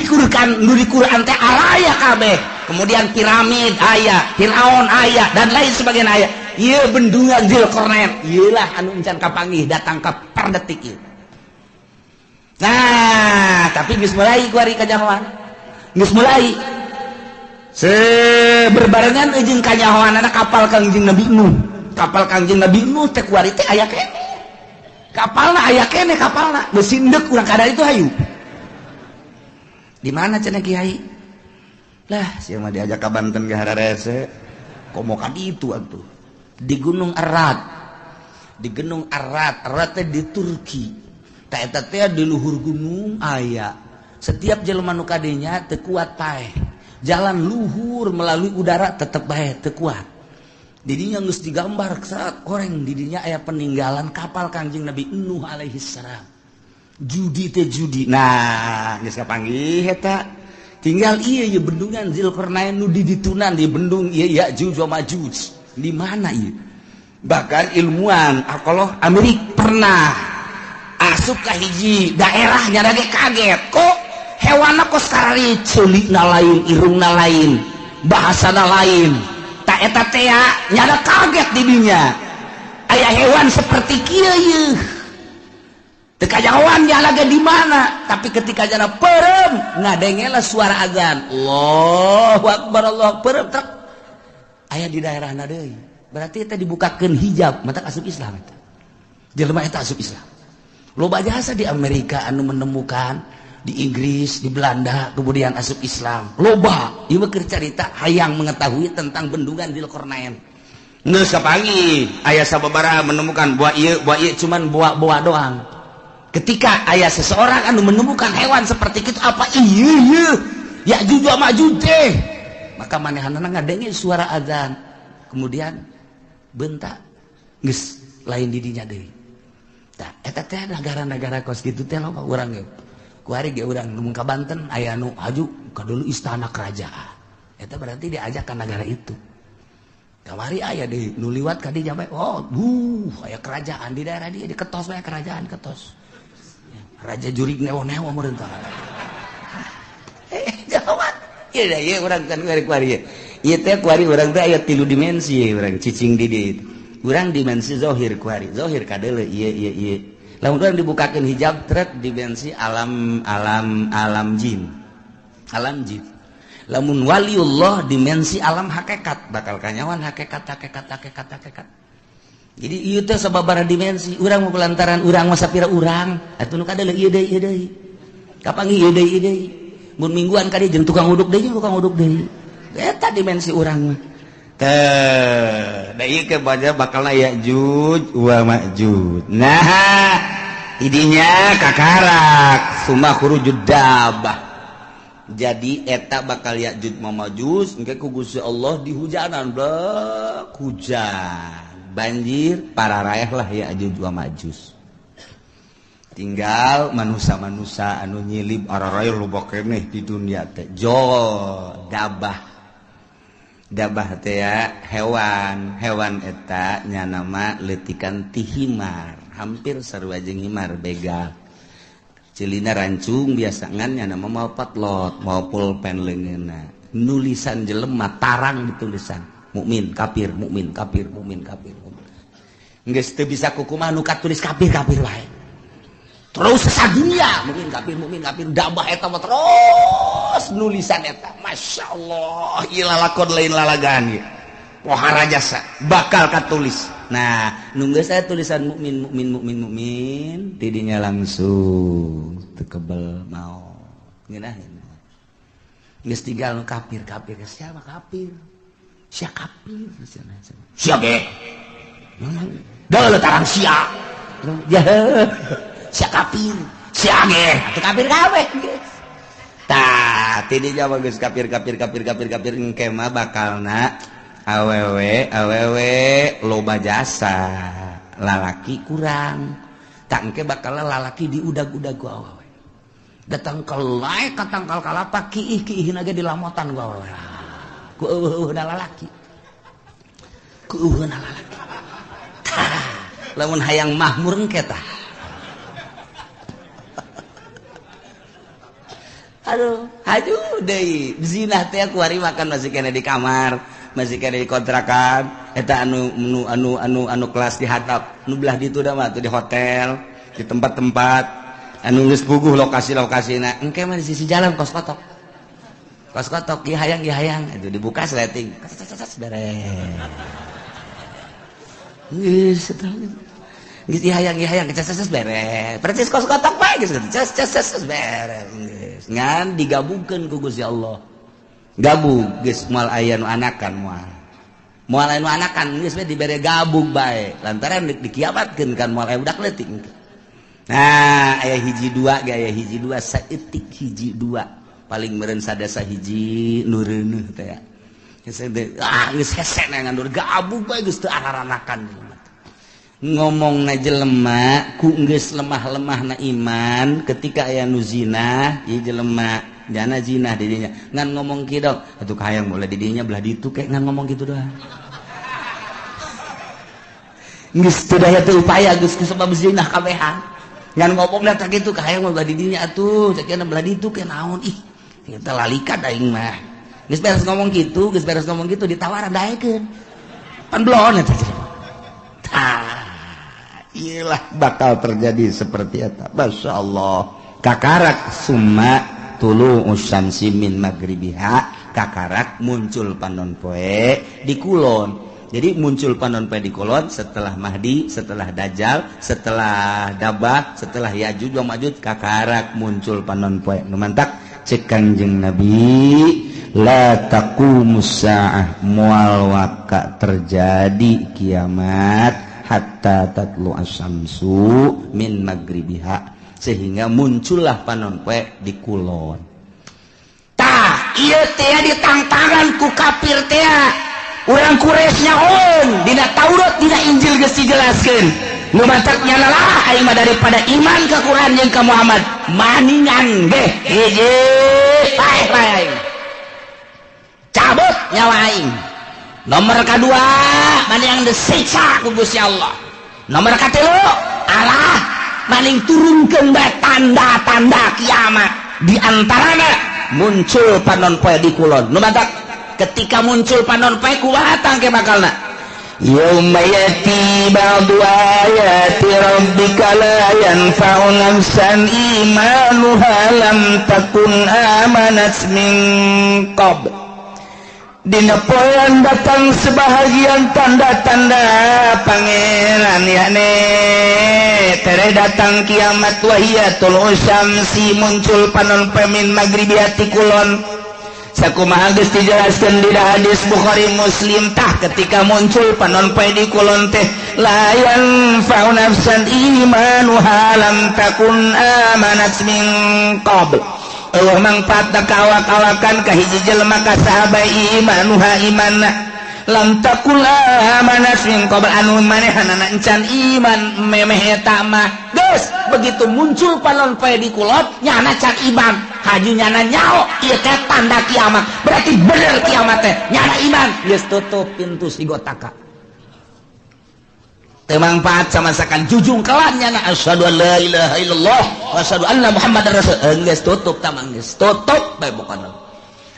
Quran teh aya kabeh kemudian piramid aya Firaun aya dan lain sebagainya aya ieu bendungan Zulkarnain ieulah anu encan kapanggih datang ka per detik ieu nah tapi geus mulai kuari kanyahoan geus mulai berbarengan jeung kanyahoanana kapal Kangjeng Nabi Nuh kapal Kangjeng Nabi Nuh teh kuari teh aya keneh kapalna aya keneh kapalna geus sindek urang kada itu hayu di mana cenah Kiai lah sia mah diajak ka Banten ge hararese komo ka ditu atuh di Gunung Arad teh di Turki tah eta teh di luhur gunung aya setiap jelema nu kadenya teu kuat paeh jalan luhur melalui udara tetep bae teu kuat didinya geus digambar saat koreng didinya aya peninggalan kapal Kangjeng Nabi Nuh alaihi salam judi nah geus kapanggih eta tinggal ieu bendungan Zulkarnain nu diditunan di bendung ieu Ya'juj wa Ma'juj di mana ieu bahkan ilmuwan alkohol Amerika pernah asup ka hiji daerah nya ge kaget kok hewanna kos karari ceulikna lain irungna lain bahasana lain tak eta teh nyada kaget di dinya aya hewan seperti kieu yeuh teu kajawan nya lagi di mana tapi ketika jana perem ngadengela suara azan Allahu akbar Allahu akbar tak aya di daerahna deui berarti eta dibukakeun hijab mata asup Islam eta jelema eta asup Islam loba jasa di Amerika anu menemukan di Inggris, di Belanda, kemudian asup Islam. Loba, ieu keur carita hayang mengetahui tentang bendungan Zulkarnain. Geus kapanggih aya sababaraha menemukan buah ieu cuman buah doang. Ketika aya seseorang anu menemukan hewan seperti itu apa ieu Ya'juj wa Ma'juj teh. Maka manehanna ngadenge suara azan. Kemudian bentak geus lain di dinya deui. Tah eta teh negara-negara kos kitu teh loba urang ge. Kuari ge urang nu ka Banten aya nu aju ka dulu istana kerajaan eta berarti diajak ka negara itu kamari aya deui nu liwat ka dinya bae oh aya kerajaan di daerah dia diketos bae kerajaan ketos raja jurig newo-newo meureun tah jawab ieu da ieu urang kan kuari ieu teh kuari urang teh aya 3 dimensi urang cicing di dieu urang dimensi zahir kuari zahir kadeuleu ieu lamun urang dibukakeun hijab trek dimensi alam jin lamun waliullah dimensi alam hakikat bakal kanyawan hakikat jadi ieu teh sababaraha dimensi urang mau lantaran urang mah sapira urang atuh nu kadeuleu ieu deui kapanggih ieu deui mun mingguan ka dieu jeung tukang uduk deui eta dimensi urang mah teh da ieu ke bakal Ya'juj wa Ma'juj nah idinya kakarak summa khurujud dabbah jadi eta bakal Ya'juj wa Ma'juj engke ku Gusti Allah dihujanan blek hujan banjir pararaeh lah Ya'juj wa Ma'juj tinggal manusia-manusia anu nyilib araraeh loba keneh di dunia teh dabah teh ya hewan eta nya nama letikan ti himar hampir sarua jeung himar begal cilina rancung biasa ngan nya nama mau patlot mau pulpen leungeunna nulisan jelema tarang ditulisan mukmin kafir geus teu bisa kukumaha nu katulis kafir wae terus sadunya mukmin kafir dabah eta mah terus nulisan eta masyaallah ieu lalakon lain lalagaan ieu pohara jasa bakal katulis nah nu geus aya tulisan mukmin didinya langsung teu kebel mau ngeunaheun geus tinggal nu kafir siapa kafir sia ge da tarang sia sia kafir sia ge atuh kafir kabeh tah tidi jawab geus kafir engke mah bakalna awewe loba jasa lalaki kurang tak engke bakalna lalaki diudag-udag ku awewe datang kelai katangkal kalapa kiih-kiihna ge dilamotan ku awewe ku eueuhna lalaki lamun hayang mahmur engke tah aduh haju deui zina teh kuari makan masih kena di kamar masih kena di kontrakan eta anu kelas di hatap nu belah ditu da mah di hotel di tempat-tempat anu geus puguh lokasi-lokasina engke mah di sisi jalan kos kotok ieu hayang itu dibuka sleting beres geus eta geus hayang ces beres percis kos kotok bae geus ces beres ngan digabungkeun ku Gusti Allah gabung geus moal aya nu anakan moal aya nu anakan geus we dibere gabung bae lantaran dikiamatkeun kan moal aya budak leutik nah aya hiji dua saeutik hiji dua paling meureun sadasa hiji nu reuneuh teh geus hese ngandur gabung bae geus teu araranakan ngomongna jelema ku geus lemah-lemahna iman ketika aya nu zina ieu jelema jana zina di dinya ngan ngomong kieu dong atuh hayang mulai di dinya belah ditu kek ngan ngomong kitu doang geus teu daya teu upaya geus sebab zina kabehan ngan ngomongna teh kitu hayang belah di dinya atuh cekeuna belah ditu ke naon ih kita lalikan aing mah geus beres ngomong kitu ditawaran daekeun pan blon eta iyalah bakal terjadi seperti itu. Masya Allah kakarak summa tulu usyamsi min magribiha kakarak muncul panon poe di kulon jadi muncul panon poe di kulon setelah Mahdi setelah Dajjal setelah Dabah setelah Ya'juj wa Ma'juj kakarak muncul panon poe nu mantak cek Kanjeng Nabi la taqumus saah moal waka terjadi kiamat hatta tatlu asyamsu min magribiha sehingga muncullah panon poe di kulon tah ieu teh ditangtangan ku kafir teh urang Quraisy nyaon dina Taurat dina Injil geus dijelaskeun nu mantak nyana lah aing mah daripada iman ka Quran jeung ka Muhammad maningan ge hiji lain cabut nyawa aing nomor kedua maning disiksa ku Gusti Allah nomor katilu Allah maning turunkeun bae tanda-tanda kiamat di antarana muncul panon poe di kulon nu mantak ketika muncul panon poe kumaha tangke bakalna yauma yati ba'du ayati rabbika la yanfa'u nafsan imanuha lam takun amanat min qabl dina poean datang sebahagian tanda-tanda pangeran yakni tere datang kiamat wahiyatul usyamsi muncul panon pemin maghribiati kulon sakumaha geus dijelaskeun dina hadis Bukhari Muslim tah ketika muncul panon poe di kulon teh la yanfa'u nafsan imanuha lam takun amanat min qabl Allah mangpaat kawak-kawakan ka hiji jelema ka sahabat imanuha imanna lam takul amanat min qabl anu manehanana encan iman memeh eta mah geus begitu muncul panon poe di kulon nyana can iman haju nyana nyao ieu teh tanda kiamat berarti bener kiamat teh nyana iman geus tutup pintu sigotaka teu mangpaat samasakan jujung kelan nyana asyhadu an la ilaha illallah wa asyhadu anna muhammadar rasul geus tutup tamang geus tutup bae pokona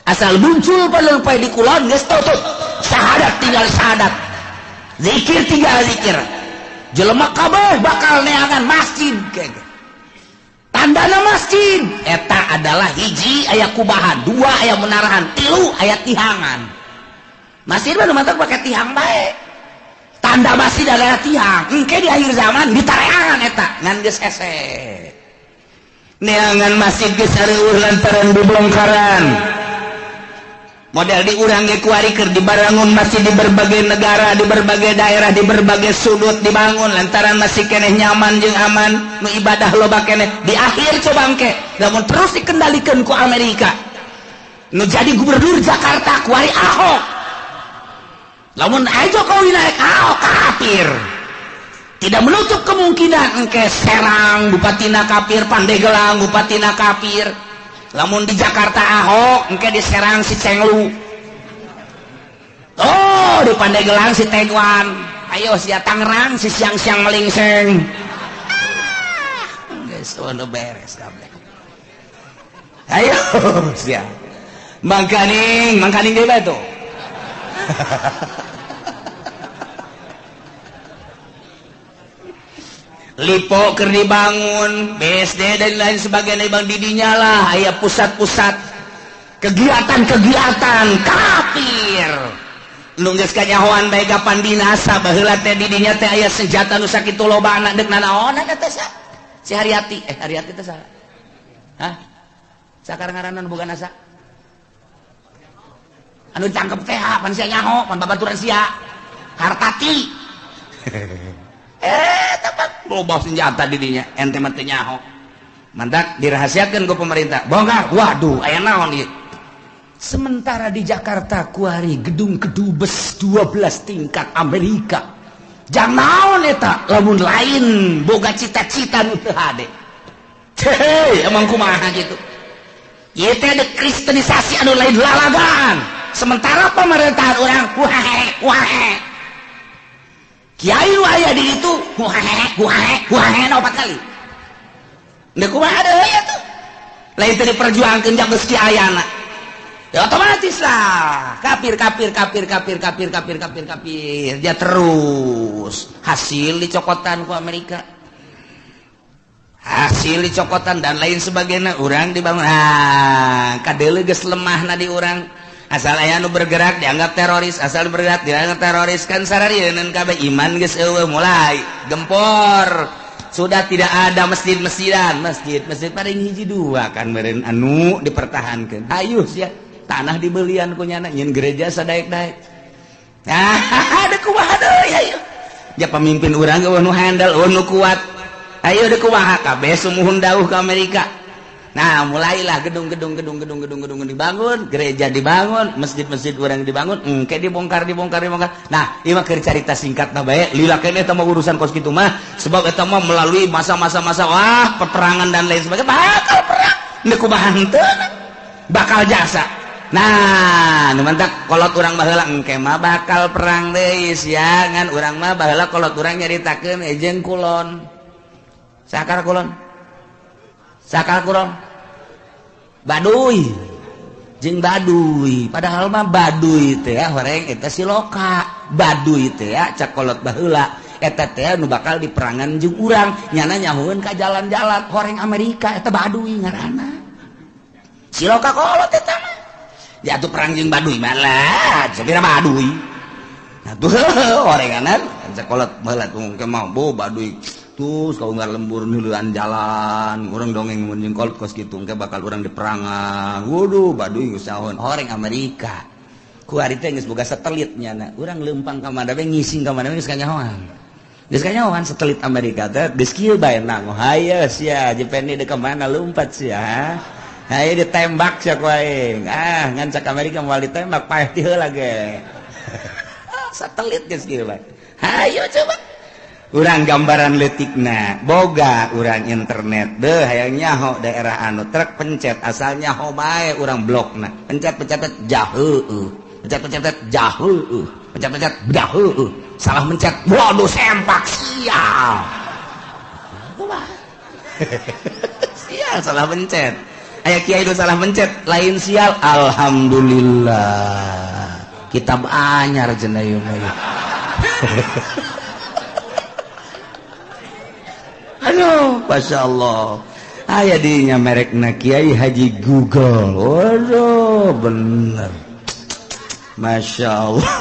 asal muncul panon poe di kulon geus tutup syahadat tinggal syahadat zikir tinggal zikir jelema kabeh bakal neangan masjid tandana masjid eta adalah hiji aya kubahan dua aya menarahan tilu aya tihangan masjid mah mantak pake tihang bae tanda masjid adalah tihang engke di akhir zaman ditareangan eta ngan geus hese neangan masjid geus areueuh lantaran dibongkaran model di urang ge kuari keur dibangun masjid di berbagai negara di berbagai daerah di berbagai sudut dibangun lantaran masih keneh nyaman jeung aman nu ibadah loba keneh di akhir coba engke lamun terus dikendalikeun ku Amerika nu jadi gubernur Jakarta kuari Ahok lamun aya Jokowi naik Ahok kafir tidak menutup kemungkinan engke Serang bupatina kafir Pandeglang bupatina kafir lamun di Jakarta Ahok engke diserang si Cenglu oh di Pandeglang si Tegwan ayo si Tangerang si siang-siang melingseng guys udah beres kabeh ayo sia mangkaning ge bae tuh Lipo keur dibangun BSD dan lain sebagainya bang didinya lah aya pusat-pusat kegiatan-kegiatan kafir nu geus kanyahoan bae kapan dinasa baheula teh didinya teh aya senjata nu sakitu lobana deuk nanaon eta teh si Haryati Haryati teh saha hah sakar ngaranna boga nasa anu ditangkep teh pan sia nyaho pan babaturan sia Hartati tepat loba senjata didinya ente mah teu nyaho mantak dirahasiakeun ku pemerintah bongkar waduh aya naon ieu sementara di Jakarta kuari gedung kedubes 12 tingkat Amerika jang naon eta lamun lain boga cita-cita nu teu hade hei emang kumaha gitu ieu teh ada kristenisasi anu lain lalagan sementara pemerintahan urang wahe kiai nu aya di itu wahe 4 kali da kumaha deui atuh lain teh diperjuangkeun jang geus kiayana ya otomatis lah kafir dia terus hasil dicokotan ku Amerika hasil dicokotan dan lain sebagainya urang dibangun kadeuleu geus lemahna di urang asal aya nu bergerak dianggap teroris asal bergerak dianggap teroris kan sararieun kabeh iman geus eueuh mulai gempor sudah tidak ada masjid-masjidan masjid paling hiji dua kan meureun anu dipertahankeun ayo sia tanah dibelian ku nyana nyeun gereja sadaek-daek ada kumaha deui ayo ja pamimpin urang ge nu handal nu kuat ayo deuk kumaha kabeh sumuhun dawuh ka Amerika. Nah mulailah gedung-gedung dibangun, gereja dibangun, masjid-masjid urang dibangun, engke dibongkar. Nah ieu mah keur carita singkatna bae lila kene eta mah urusan kos kitu mah sebab eta mah melalui masa-masa wah peperangan dan lain sebagainya bakal perang neuk kumaha henteu bakal jasa. Nah nu mantak kolot urang baheula engke mah bakal perang deui sia ngan urang mah baheula kolot urang nyaritakeun ejeun kulon sakar kulon Baduy jeung Baduy padahal mah Baduy teh horeng eta siloka Baduy teh cak kolot baheula eta teh nu bakal diperangan jeung urang nyana nyahoeun ka jalan-jalan horeng Amerika eta Baduy ngaranna siloka kolot eta mah ya atuh perang jeung Baduy mah lah sabira Baduy atuh horenganan cak kolot baheula tong ke mau Baduy terus kau nggak lembur nulian jalan orang dongeng mun jeung kolot kos kitu engke bakal urang diperangan waduh Baduy usahawan horeng Amerika ku ari teh geus boga satelit nyana urang leumpang ka mana we ngising ka mana we geus kanyahoan satelit Amerika teh geus kieu bae nang haye sia jepeni de ka mana lompat sia haye ditembak sia ku aing ngan cak Amerika moal ditembak paeh ti heula ge satelit geus kieu bae hayo coba urang gambaran letikna boga urang internet deh hayang nyaho daerah anu trek pencet asal nyaho bae urang blokna pencet jauh pencet jauh pencet jauh salah mencet waduh sempak sial sial salah mencet aya kiai itu salah mencet lain sial alhamdulillah kitab anyar cenah ieu aduh Masya Allah aya dinya merekna Kiai Haji Google waduh bener Masya Allah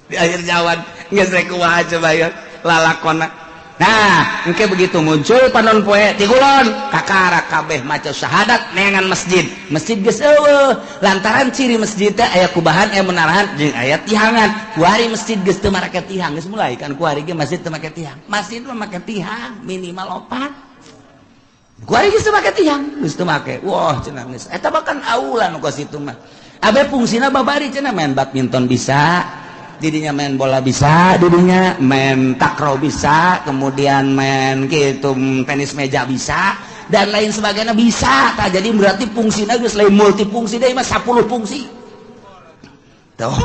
di akhir jawan geus rek kumaha coba ya lalakonna nah engke begitu muncul panon poe ti kulon kakara kabeh maca syahadat neangan masjid geus eueuh lantaran ciri masjid teh aya kubahan aya menarahan jeung aya tihangan ku hari masjid geus teu make tihang geus mulai kan ku hari ge masjid teu make tihang masjid mah make tihang minimal 4 ku hari geus teu make tihang geus teu make wah cenah geus eta bahkan aula nu ka situ mah abe fungsina babari cenah main badminton bisa didinya main bola bisa, didinya main takraw bisa, kemudian main gitu tenis meja bisa, dan lain sebagainya bisa. Tak jadi berarti fungsinya geus lain multifungsi deh mah 10 fungsi. Tuh,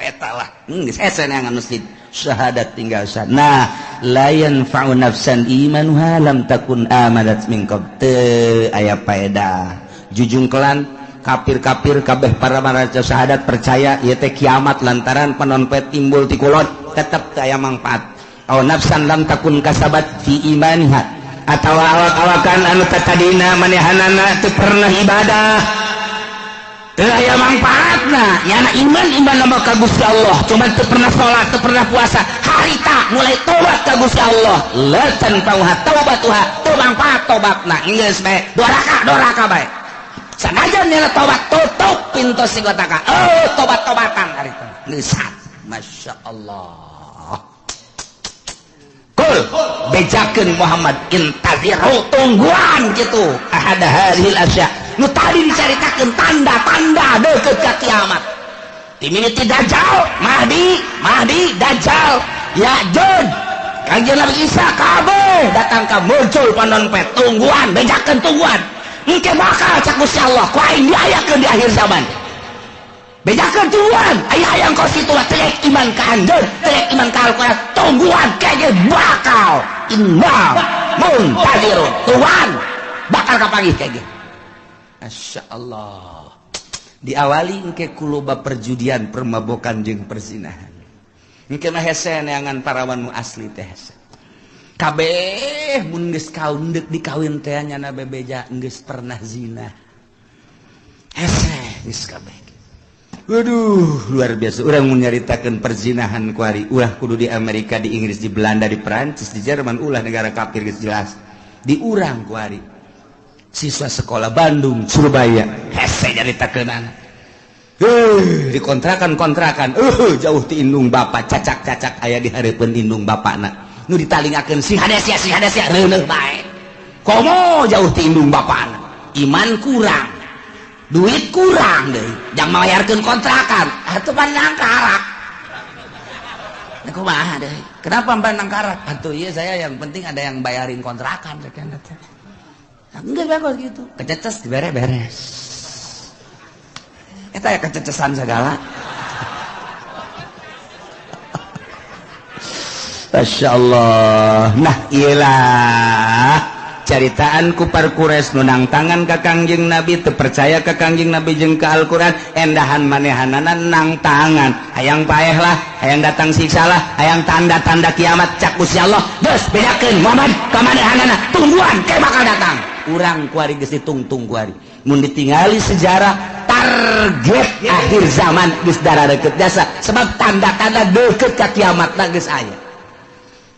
eta lah. Geus esen yang masjid syahadat tinggal syahadat. Nah, la yanfa'u nafsan imanuha lam takun amanat min qabl. Teu aya paedah. Jujungkelan kafir-kafir kabeh para maca syahadat percaya ieu teh kiamat lantaran panonpet timbul ti kulon tetep teu aya mangpaat aw nafsan lam takun kasabat fi imaniha atawa awak-awakan anu tadina manehanana teu pernah ibadah teu aya mangpaatna nyana iman nama ka Gusti Allah cuma teu pernah salat teu pernah puasa harita mulai tobat ka Gusti Allah la tanfa'uha taubatuha teu mangpaat tobatna geus bae doraka bae sanajan nila tobat tutup pintu sigotaka tobat-tobatan hari itu nisat Masya Allah kul bejakeun Muhammad intaziru tungguan gitu ahada haril asya nu tadi diceritakeun tanda-tanda deukeut ka kiamat timimiti dajjal mahdi dajjal ya'juj kanjeng Nabi Isa kabeh datang ka muncul panonpet tungguan bejakeun tungguan engke bakal cak Gusti Allah ku aing diayakeun di akhir zaman bejakeun tungguan aya yang kos kitu mah teu iman ka anjeun teu iman ka Al-Qur'an tungguan kege bakal inna muntadirun tuhan bakal kapanggih kege Masya Allah diawali engke kuloba perjudian permabokan jeung perzinahan engke mah hese neangan parawan nu asli teh hese kabeh mun geus kaun deuk dikawin teh nyana bebeja geus pernah zina hese geus kabeh waduh luar biasa urang mun nyaritakeun perzinahan ku ari ulah kudu di Amerika di Inggris di Belanda di Perancis di Jerman ulah negara kafir geus jelas di urang ku ari siswa sekolah Bandung Surabaya hese nyaritakeunana di kontrakan jauh ti indung bapak cacak aya di hareupeun indung bapakna nu ditalingakeun si hadesya reuneuh bae komo jauh ti indung bapana iman kurang duit kurang deui jang mayarkeun kontrakan atuh pandang karak kumaha deui kenapa pandang karak atuh ieu saya yang penting ada yang bayarin kontrakan sakian teh enggak bagus gitu kececes beres eta ya kececesan segala Masya Allah nah iyalah caritaan ku parkures nunang tangan ka Kangjeng Nabi terpercaya ke Kangjeng Nabi jeung ke Al-Quran endahan manehanana nang tangan hayang paeh lah hayang datang siksa lah hayang tanda-tanda kiamat cak Gusti Allah geus bedakeun Muhammad ka manehanana tungguan ke bakal datang urang kuari geus ditungtung kuari mun ditingali sejarah target akhir zaman geus darareukeut jasa sebab tanda-tanda deukeut ka kiamatna geus aya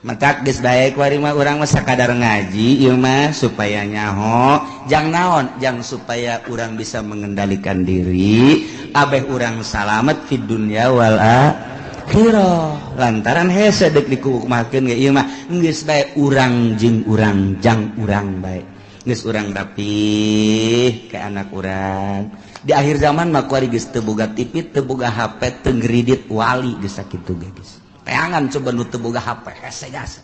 mata geus bae kuari mah urang mah sakadar ngaji ieu mah supaya nyaho jang naon jang supaya urang bisa mengendalikan diri abeh urang salamet fid dunya wal akhirah lantaran hese deuk dikukumakeun ge ieu mah geus bae urang jeung urang jang urang bae geus urang rapih ke anak urang di akhir zaman mah kuari geus teu boga TV teu boga HP teu ngridit wali geus sakitu ge geus peangan coba nu teu boga HP hese jasa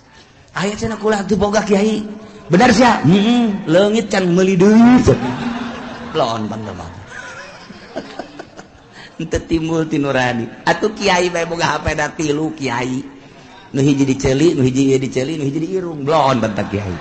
aya cenah kulah teu boga kiai benar sia leungit can meuli deui laon bangda henteu timbul ti nurani atuh kiai bae boga HP da 3 kiai nu hiji diceuli nu hiji diceuli nu hiji diirung laon bantah kiai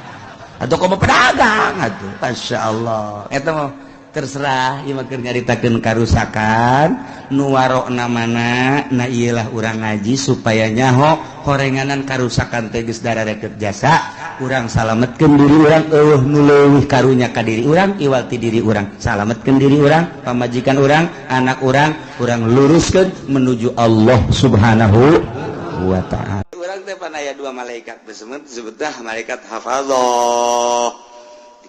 atuh komo pedagang atuh masyaallah eta mah terserah ieu mah keur nyaritakeun karusakan nu warokna mana na ieu lah urang ngaji supaya nyaho horenganan karusakan teh geus darareukeut jasa urang salametkeun diri urang eueuh nu leuwih karunya ka diri urang iwal ti diri urang salametkeun diri urang pamajikan urang anak urang urang luruskeun menuju Allah Subhanahu wa taala urang teh pan aya 2 malaikat disebutna malaikat hafadzah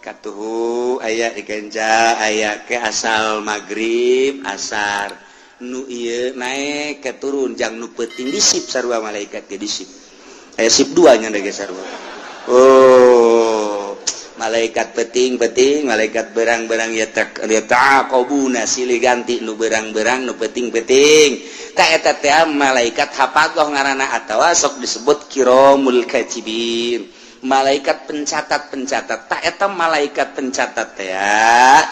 katuhu aya dikenca aya ke asal maghrib asar nu ieu naik ke turun jang nu peuting disip sarua malaikat ke disip aya sip 2 nya ge sarua oh malaikat peuting malaikat berang-berang ya taqabuna silih ganti nu berang-berang nu peuting-peuting ta eta teh malaikat hafadzah ngaranna atawa sok disebut kiramul katibin malaikat pencatat tak eta malaikat pencatat ya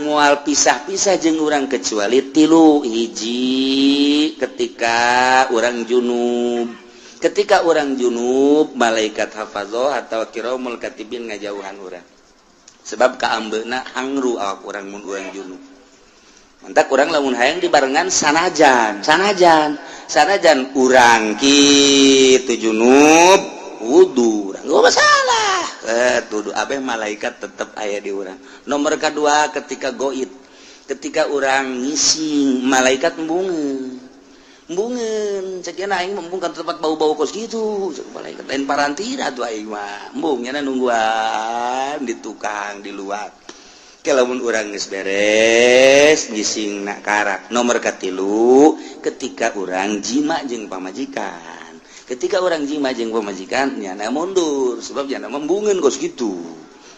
moal pisah-pisah jeung urang kecuali 3 hiji ketika urang junub malaikat hafadzah atau kiramul katibin ngajauhan urang sebab kaambeuna hangru awak urang mun urang junub mantak urang lamun hayang dibarengan sanajan urang kitu junub wudu nggak masalah tuduh abeh malaikat tetap aya di urang nomor kedua ketika goit ketika urang ngising malaikat embungeun cekeun aing mumpung ka tempat bau-bau kos gitu malaikat lain parantina tuh aing mah embung nya nungguan di tukang di luar kalamun urang geus beres ngising na karak nomor katilu ketika urang jima jeung pamajikan ketika orang jima jeung pamajikan nyana mundur sebab nyana membungeun kos kitu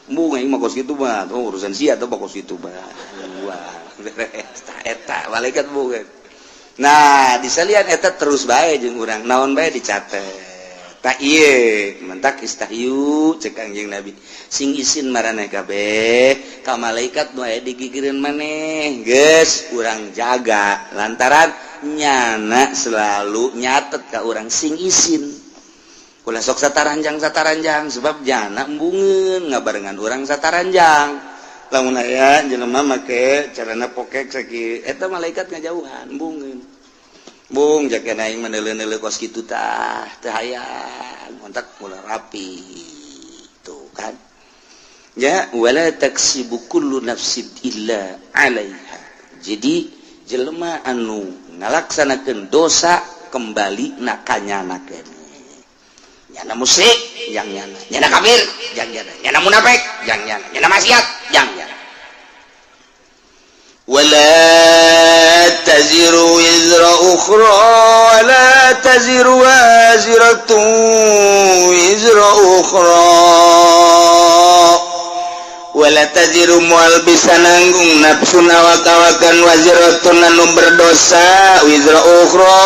embung aing mah kos kitu mah urusan sia teh kos kitu mah wah beres eta malaikat bungeun nah disalian eta terus bae jeung urang naon bae dicatet ta ieu mentak istahyu cek Kangjeng Nabi sing isin maraneh kabeh ka malaikat nu aya di gigireun maneh geus urang jaga lantaran nyana selalu nyatet ka urang sing isin ulah sok sataranjang sebab nyana embungeun ngabarengan urang sataranjang lamun aya jelema make carana pokek sakieu eta malaikat ngajauhan embungeun bung jakeun aing meneuleuh-neuleuh kos kitu tah teu hayang montak ulah rapi tuh kan ya wala taksibu kullu nafsin illa 'alaiha jadi jelema anu ngalaksanakeun dosa kembali na kanyana keneh nyana musyrik yang nyana kafir yang nyana munafik yang nyana maksiat yang wala taziru wizra ukhra wala taziru waziratu wizra ukhra wala taziru mual bisa nanggung nafsu nawakawakan waziratun anu berdosa wizra ukhra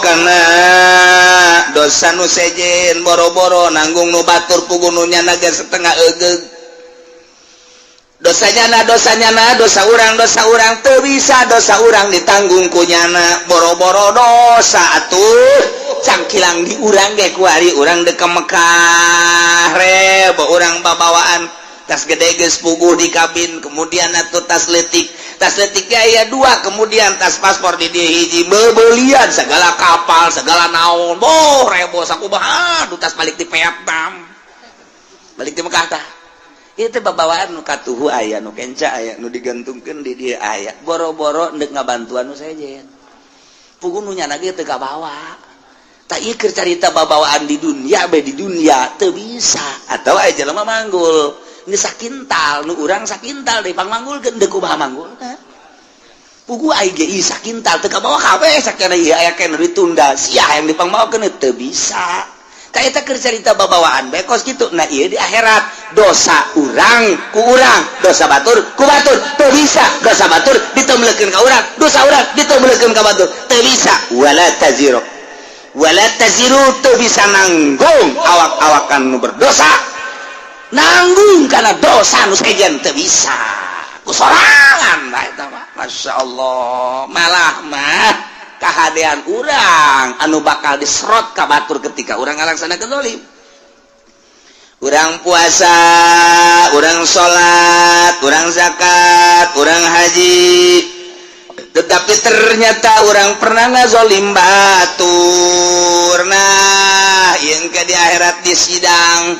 kana dosa nu sejen boro-boro nanggung nu batur pugununya naga setengah eugeg dosanya dosa orang teu bisa dosa orang ditanggung kunyana boro-boro dosa atuh cangkilang di urang ge ku ari urang dek Mekah rebo urang babawaan tas gede geus puguh di kabin kemudian atuh tas letik aya 2 kemudian tas paspor di dieu hiji beubeulian segala kapal segala naon boh rebo sakumaha tas balik di Vietnam balik di Mekah tah itu babawaan nu katuhu aya nu kenca aya nu digantungkeun di dieu aya boro-boro ndek ngabantuan nu sejen puguh nu nyana ge teu kabawa tak ieu keur carita babawaan di dunia di dunia teu bisa atawa aya jelema manggul nu sakintal nu urang sakintal deui pangmanggulkeun deuk kumaha manggul puguh aya ge ieu sakintal teu kabawa kabeh sakana ieu aya keneh ditunda sia hayang dipangbawakeun teu bisa kayak kita cerita babawaan bekos gitu nah iya di akhirat dosa urang ku urang dosa batur ku batur teu bisa dosa batur ditomlekeun ka urang dosa urang ditomlekeun ka batur teu bisa wala taziru teu bisa nanggung awak-awakan nu berdosa nanggung karena dosa nu sejen teu bisa ku sorangan nah eta mah masyaallah malah mah kahadean urang anu bakal diserot ka batur ketika urang ngalaksanakeun zalim urang puasa urang salat urang zakat urang haji tetapi ternyata urang pernah ngazolim batur nah yang ke di akhirat di sidang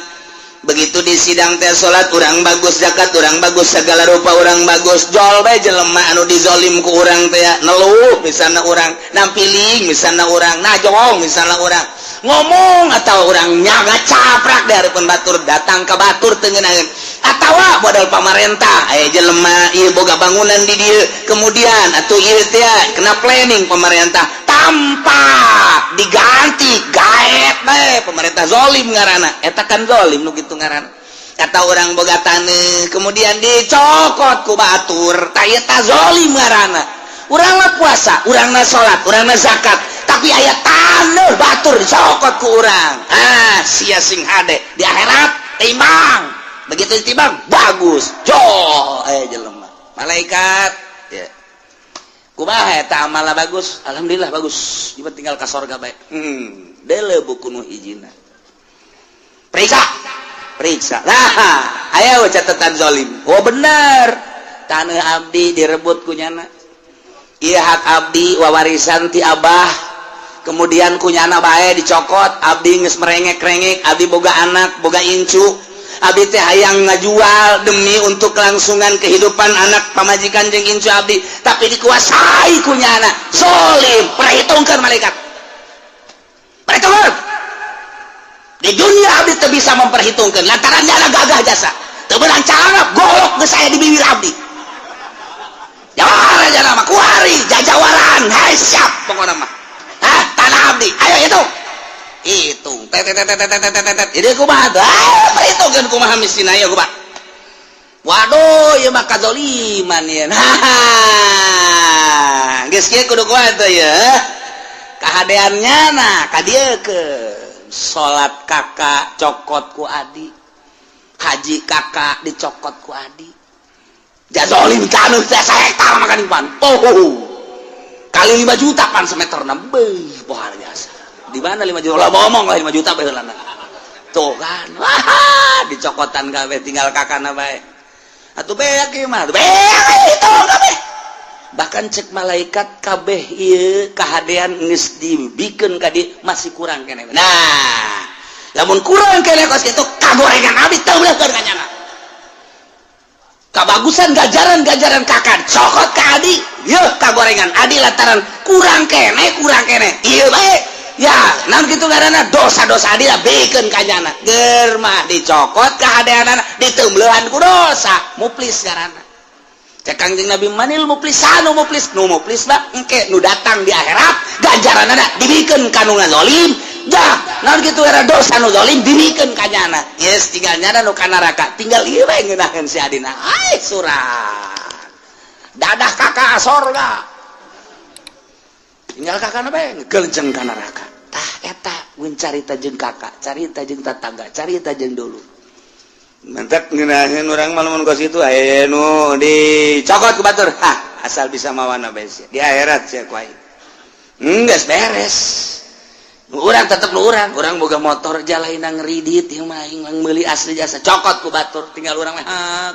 begitu di sidang teh salat urang bagus zakat urang bagus segala rupa urang bagus jol bae jelema anu dizolim ku urang teh neluh misalna urang nampiling misalna urang najong misalna urang ngomong atau urang nyaga caprak di hareupeun batur datang ka batur teu ngeunaheun atawa modal pamarentah aya jelema ieu boga bangunan di dieu kemudian atuh ieu teh kena planning pemerintah tanpa diganti gaet bae pemerintah zolim ngaranna eta kan zolim nu kitu ngaranna kata orang boga taneuh kemudian dicokot ku batur tah ieu tah zolim ngaranna urangna puasa urangna salat urangna zakat tapi aya taneuh batur dicokot ku urang sia sing hade di akhirat timbang begitu ditimbang bagus jol jelema malaikat ya kumaha eta amalna bagus alhamdulillah bagus ieu tinggal ka sorga bae deuleu buku nu hijina periksa nah aya catatan zalim oh bener taneuh abdi direbut ku nyana ieu hak abdi wawarisan ti abah kemudian kunyana bae dicokot abdi geus merengek-rengek abdi boga anak boga incu abdi teh hayang ngajual demi untuk kelangsungan kehidupan anak pamajikan jeung incu abdi tapi dikuasai kunyana zalim perhitungkeun malaikat perhitungkeun di dunia abdi teu bisa memperhitungkeun lantaran nyana gagah jasa teu beunang carana golok geus aya di bibir abdi jawara jana mah kuari jajawaran hai siap pokona mah abdi ayo hitung jadi kumaha tuh perhitungkeun kumaha miskin ayo kumaha waduh ieu mah kadzaliman ieu geus kieu kudu kumaha teh ya kahadeannya nah ka dieu ke salat kakak cokot ku adi haji kakak dicokot ku adi jazolim kanu teh 1 hektar makan ipan kali 5 juta pan semeterna beuh pohar biasa di mana 5 juta lah ngomong lah 5 juta baheulana tuh kan dicokotan kabeh tinggal kakana bae atuh beak ieu mah beak itu kabeh bahkan cek malaikat kabeh ieu kahadean geus dibikeun ka dieu masih kurang keneh nah lamun kurang keneh kos kitu kagorengan abdi teu beuleukeun ka nyana kabagusan gajaran kakak cokot ka adi yeuh kagorengan adi lantaran kurang kene ieu bae ya naon kitu ngaranna dosa-dosa adi lah bikeun ka nyana geur mah dicokot kahadeanana diteumleuhan ku dosa muflis ngaranna cek Kangjeng Nabi manil muflis nu muflis mah engke nu datang di akhirat ganjaranana dibikeun ka nu ngazolim dah naon kitu era dosa nu zalim dibikeun ka nyana yes tinggal nyana nu ka neraka tinggal ieu bae ngeunaheun si adina ai surat dadah kakak sorga tinggal kakana bae ngeuleujeng ka neraka tah eta mun carita jeung kakak carita jeung tatangga carita jeung dulu mentek ngeunahkeun urang mah lamun kos itu aya nu dicokot ku batur. Asal bisa mawana bae sia. Di akhirat sia ku aing. Geus beres. Urang tetep lu urang boga motor jalaina ngeridit ieu mah aing meuli asli jasa cokot ku batur tinggal urang mah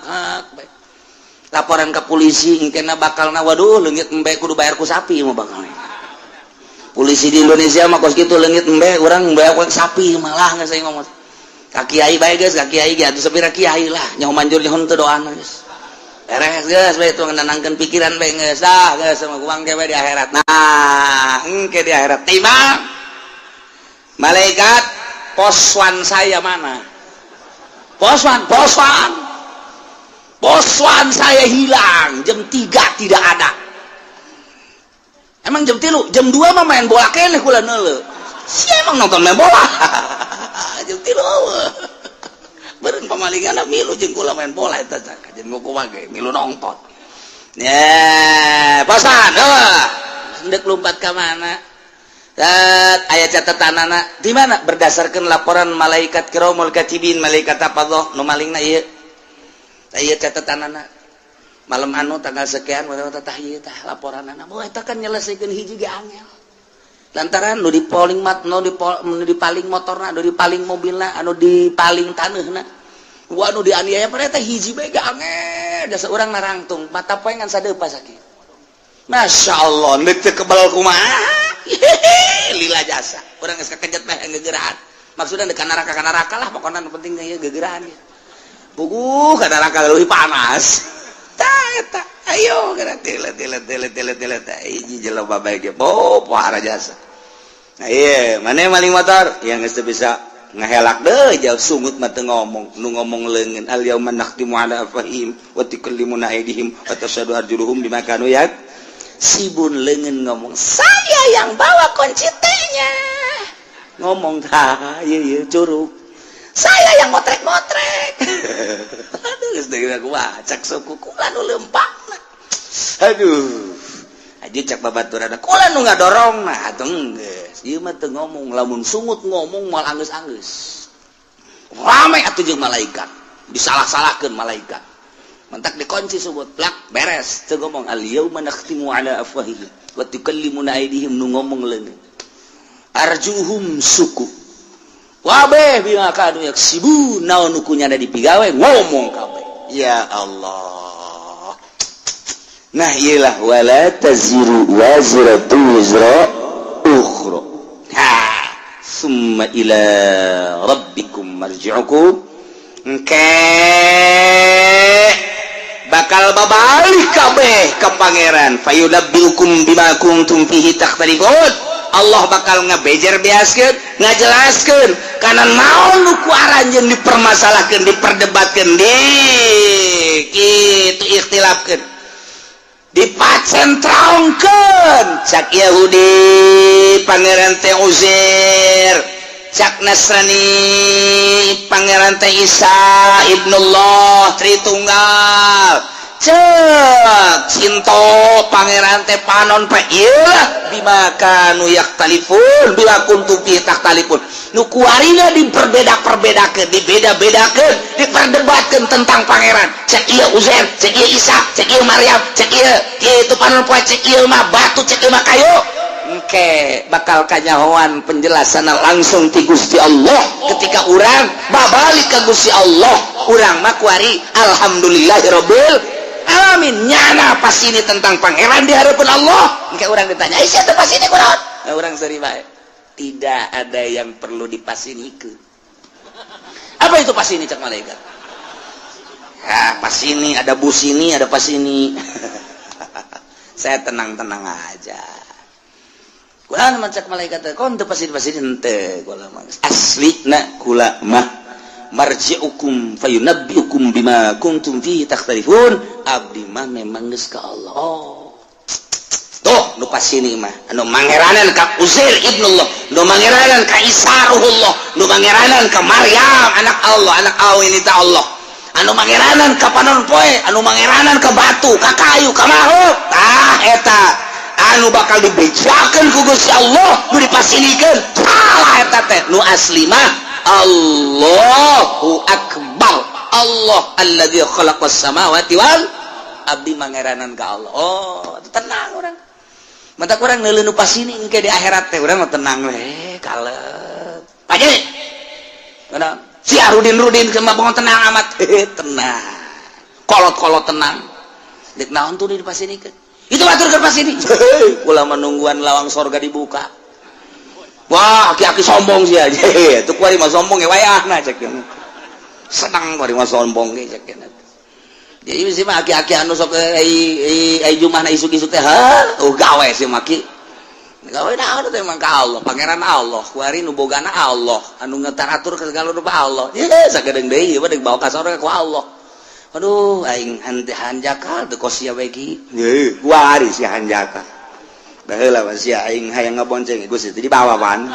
hak bae. Laporan ke polisi engkena bakalna waduh leungit embe kudu bayar ku sapi mah bakalna. Polisi di Indonesia mah kos kitu leungit embe urang bayar ku sapi malah geus aing ngomong. Ka kiai bae geus ka kiai ge atuh sapira kiai lah nyaho manjur nyaho teu doana geus. Beres geus bae tu ngenenangkeun pikiran bae geus dah geus sama kuang ge bae di akhirat. Nah, engke di akhirat timbang malaikat poswan saya mana? Poswan saya hilang jam 3 tidak ada. Emang jam 3, jam 2 mah main bola keneh kula neuleuh. Sia emang nonton main bola. Jam 3. Beureun pamalinganna milu jeung kula main bola eta cak. Jeung kumaha ge milu nonton. Ya, poswan hendek lompat ka mana? Ayat catatanana di mana berdasarkan laporan malaikat kiramul katibin malaikat hafadzah nu malingna ieu ayat catatanana malam anu tanggal sekian tah ieu tah laporanana moe eta kan nyelesikeun hiji ge angel lantaran nu dipaling dipaling motorna nu dipaling mobilna anu dipaling taneuhna anu dianiaya pada eta hiji bae ge angel da saurang narangtung mata poe ngan sadeupa sakieu masyaallah neuk teu kebal kumaha lila jasa orang geus kakejat mah ngegerahan maksudna deuk ka neraka lah pokona nu penting ieu gegerahan ya puguh ka neraka leuwih panas tah eta ayo geura tilet hiji jelema bae ge pohara jasa nah ieu mane maling motor yang geus teu bisa ngahelak deui jauh sungut mah teu ngomong nu ngomong leungeun al yauma nakhtimu ala afahim wa tukallimuna aydihim wa tashhadu arjuluhum bima kanu sibun leungeun ngomong saya yang bawa kunci T-nya ngomong tah ieu curug saya yang motrek-motrek aduh geus deui aku cak suku kula nu leumpakna aduh aja cak babaturanna kula nu ngadorongna atuh geus ieu mah teu ngomong lamun sungut ngomong moal anggeus-anggeus rame atuh jeung malaikat disalah-salahkeun malaikat mentak dikunci subut plak beres teu ngomong al yauma nakhtimu ala afwahihim wa tukallimuna aydihim nu ngomong leungeun arjuhum suku wa beh bima kanu yaksibun naon nu kunyana dipigawe ngomong kabeh ya Allah nah iyalah wala taziru wazratu wizra ukhra summa ila rabbikum marji'ukum bakal babalik kabeh ka pangeran fayunabbiukum bima kuntum fihi takhtalifun Allah bakal ngabejer beaskeun ngajelaskeun kana naon nu ku aranjeun dipermasalahkeun diperdebatkeun kitu ikhtilafkeun dipacentraungkeun cak Yahudi pangeran teh Uzair cak Nasrani pangeran teh Isa ibnullah Tritunggal cek Sinto pangeran teh Panon pa ieu bima kanu yaktalifun bila kuntum fi taktalifun nu kuarina diperbeda-perbedakeun dibeda-bedakeun diperdebatkeun tentang pangeran cek ieu Uzair cek ieu Isa cek ieu Maryam cek ieu kitu Panon poe cek ieu mah batu cek ieu mah kayu engke bakal kanyahoan penjelasan langsung ti Gusti Allah ketika urang babalik ka Gusti Allah urang mah kuari alhamdulillahirabbil alamin nyana pas ini tentang pangeran di hadapan Allah engke urang ditanya sia teh pas ini kunaon urang seri bae tidak ada yang perlu dipasinikeun apa itu pas ini cak malaikat ya pas ini ada bus ini ada pas ini saya tenang-tenang aja kula mah cak malaikat kon teu pasir henteu kula mah aslina kula mah marji'ukum fayunabbiukum bima kuntum fihi takhtalifun abdi mah memang geus ka Allah oh tuh nu pasini mah anu mangeranan ka Uzair ibnullah nu mangeranan ka Isa ruhullah nu mangeranan ka Maryam anak Allah anak awinita Allah anu mangeranan ka panon poe anu mangeranan ka batu ka kayu ka makhluk tah eta anu bakal dibejakeun ku Gusti Allah nu dipasinikeun salah eta teh nu asli mah Allahu akbar Allah alladzi khalaqas samawati wal abdi mangeranan ka Allah. Oh tenang orang mata kurang neuleuh nu pasini engke di akhirat teh urang mah tenang we kalep aja kada si Rudin kemah bangun tenang amat tenang kolot tenang dek naon tuh di pasini ke itu batur ke pasini ulah menungguan lawang sorga dibuka wah aki-aki sombong sih aja tuh kuari mah sombong ya wayahna cek senang kuari mah sombong ge cek jadi mesti mah aki-aki anu sok ai jumahna isuk-isuk teh gawe sih maki gawe naon teh mah ka Allah pangeran Allah kuari nu bogana Allah anu ngetaratur ka segala rupa Allah ye sagedeung deui ieu deuk bawa ka sorga ku Allah aduh aing henteu hanjaka teu kosia we ki ye kuari si hanjaka baheula mah sia aing hayang ngabonceng Gusti teh dibawa pan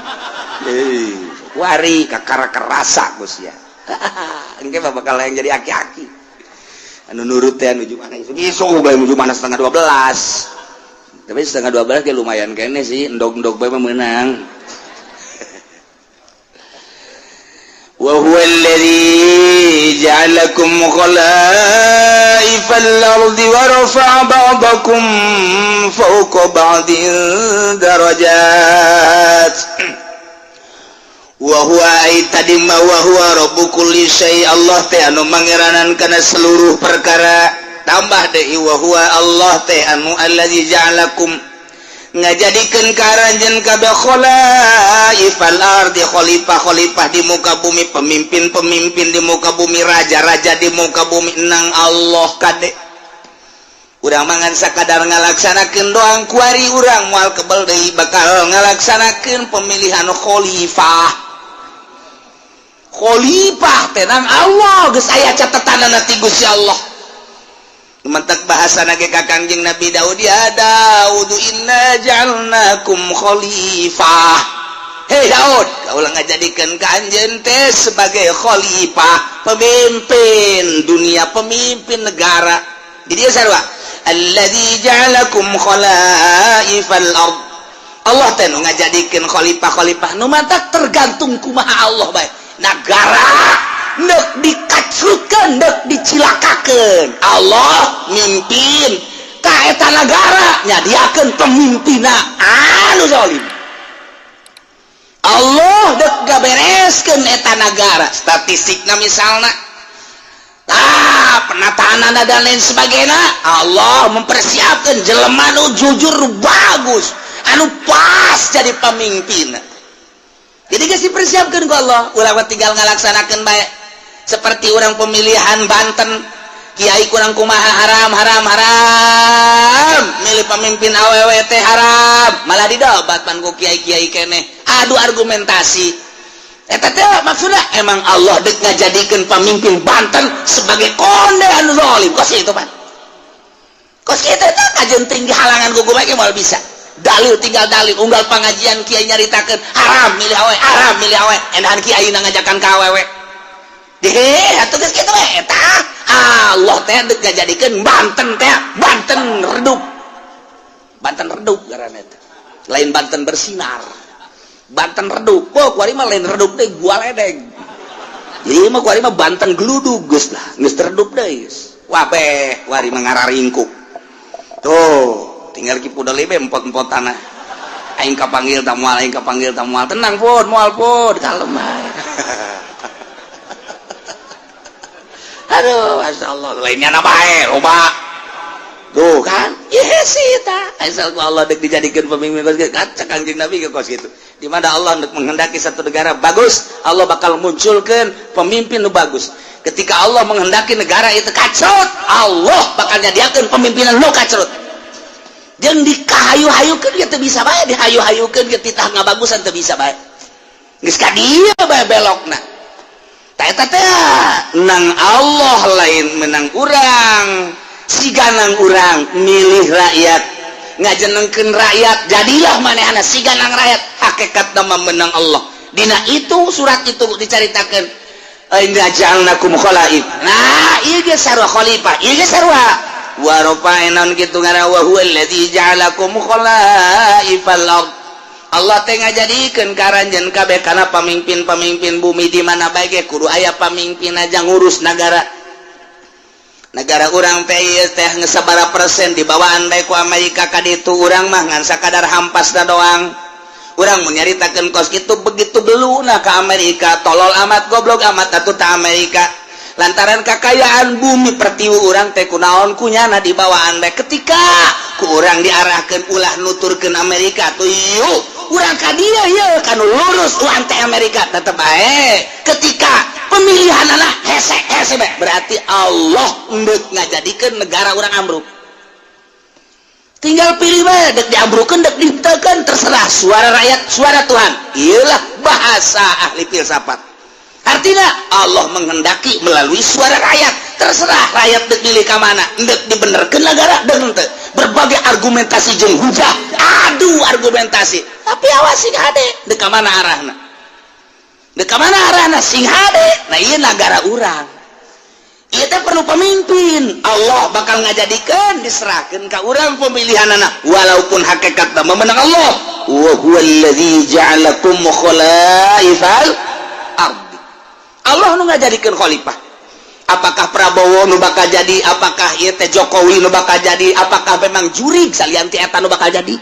kuari kakara kerasa Gusti ya engke bakal yang jadi aki-aki anu nurut teh nuju mana isuk bae nuju mana 11:30 tapi 11:30 kayak lumayan kene sih endog-endog bae menang wa huwa alladzi ja'alakum khalaifal ardi wa rafa'a ba'dakum fawqa ba'din darajat wa huwa tadi ma wa huwa rabbu kulli syai Allah teh anu mangeranan kana seluruh perkara tambah deui wa huwa Allah teh anu allazi ja'alakum ngajadikeun karanjeun kabeh khalaifal ardi khalifah di muka bumi pemimpin di muka bumi raja di muka bumi nang Allah kade urang mangan sakadar ngalaksanakeun doang kuari urang moal kebal deui bakal ngalaksanakeun pemilihan khalifah tenang Allah geus aya catatanana ti Gusti Allah mentak bahasana ge ka Kangjeng Nabi Daud ya Daud inna ja'alnakum khalifah hei Daud kaulah ngajadikeun ka anjeun teh sebagai khalifah pemimpin dunia pemimpin negara di dieu sarua alladzi ja'alakum khalaifal ard Allah teh nu ngajadikeun khalifah nu mantak tergantung kumaha Allah bae negara nek dikacrutkeun nek dicilakakeun Allah mimpin ka eta negara nyadiakeun pemimpinna anu zalim Allah dek gabereskeun eta negara statistikna misalna penataanana dan lain sebagainya Allah mempersiapkan jelema anu jujur bagus anu pas jadi pemimpin. Jadi geus dipersiapkeun ku Allah, ulah tinggal ngalaksanakeun bae. Seperti orang pemilihan Banten, kiai kurang kumaha haram, milih pemimpin awewe teh haram, malah didobat pan ku kiai-kiai keneh. Adu argumentasi. Eta teh maksudna emang Allah deuk ngajadikeun pemimpin Banten sebagai konde anu zalim. Kos itu pan. Kos kitu teh kajenting di halangan ku bae moal bisa. Dalil tinggal dalil unggal pengajian kiai nyaritakeun haram milih awe endahan kiai ngajakan ka awewe deh atuh geus kitu we eta Allah teh deuk ngajadikeun Banten teh Banten redup ngaranna teh lain Banten bersinar Banten redup kuari mah lain redup teh gua ledeg jadi mah kuari mah Banten gludug geus lah geus redup deui wah beh kuari mah ngararingkuk tuh tinggal ki pudal lebe empot-empot tanah aing kapanggil tamual tenang pun moal pun kalem aduh masyaallah lainnya na bae loba tuh kan yes eta asal ku Allah deuk dijadikeun pemimpin kos kitu kaca Kangjeng Nabi ke kos kitu di mana Allah hendak menghendaki satu negara bagus Allah bakal munculkeun pemimpin nu bagus ketika Allah menghendaki negara itu kacrut Allah bakal nyadiakeun pemimpinan nu kacrut jeung dikahayu-hayukeun ge teu bisa bae dihayu-hayukeun ge titah ngabagusan teu bisa bae geus ka dieu bae belokna ta eta teh nang Allah lain menang urang siganang urang milih rakyat ngajenengkeun rakyat jadilah manehna siganang rakyat hakikatna mah menang Allah dina itu surat itu dicaritakeun inna ja'alnakum khalaif nah ieu ge sarua khalifah ieu ge sarua wa rafa'na kitu ngara wa huwa allazi ja'alakum khalaifal ard Allah teh ngajadikeun karanjeun kabeh kana pamimpin-pamimpin bumi di mana bae ge kudu aya pamimpin aja ngurus negara urang teh teh geus sabaraha persen dibawaan bae ku Amerika ka ditu urang mah ngan sakadar hampasna doang urang mun nyaritakeun kos kitu begitu beluna ka Amerika tolol amat goblok amat atuh ta Amerika lantaran kakayaan bumi pertiwu urang teh kunaon kunyana dibawaan bae ketika ku urang diarahkeun ulah nuturkeun Amerika tuh yuk urang ka dieu yeuh kanu lurus uang teh Amerika tetep bae ketika pemilihanna hese bae berarti Allah endek ngajadikeun negara urang ambruk tinggal pilih bae dek diambrukeun dek dihenteukeun terserah suara rakyat suara Tuhan iyalah bahasa ahli filsafat artinya Allah menghendaki melalui suara rakyat terserah rakyat dek milih ka mana endek dibenerkeun negara dek henteu berbagai argumentasi jeung hujah adu argumentasi tapi awas sing hade dek ka mana arahna sing hade nah ieu negara urang ieu teh perlu pemimpin Allah bakal ngajadikeun diserahkeun ka urang pemilihanana walaupun hakikatna memenang Allah wa huwallazi ja'alakum khalaifal ardh Allah nu ngajadikeun khalifah apakah Prabowo nu bakal jadi apakah ieu teh Jokowi nu bakal jadi apakah memang jurig salian ti eta nu bakal jadi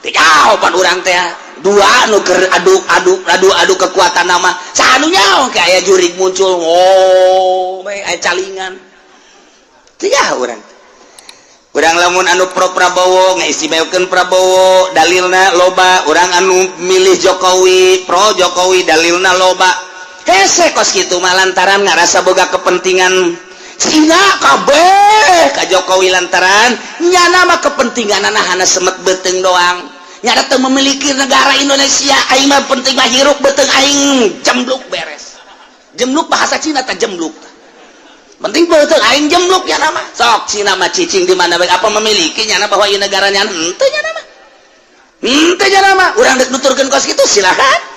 teh jawaban urang teh dua nu keur adu kekuatan nama sanu nyaho ke aya jurig muncul bae aya calingan teh urang lamun anu pro Prabowo ngaistimewakeun Prabowo dalilna loba urang anu milih Jokowi pro Jokowi dalilna loba hese kos kitu mah lantaran ngarasa boga kepentingan sehingga kabeh ka Jokowi lantaran nyana mah kepentinganana hana semet beuteung doang nyana teu memiliki negara Indonesia aing mah penting mah hirup beuteung aing jembluk beres jembluk bahasa Cina teh jembluk penting beuteung aing jembluk nyana mah sok Cina mah cicing di mana bae apa memiliki nyana bahwa ieu negara nyana henteu nyana mah urang dek nuturkeun kos kitu silakan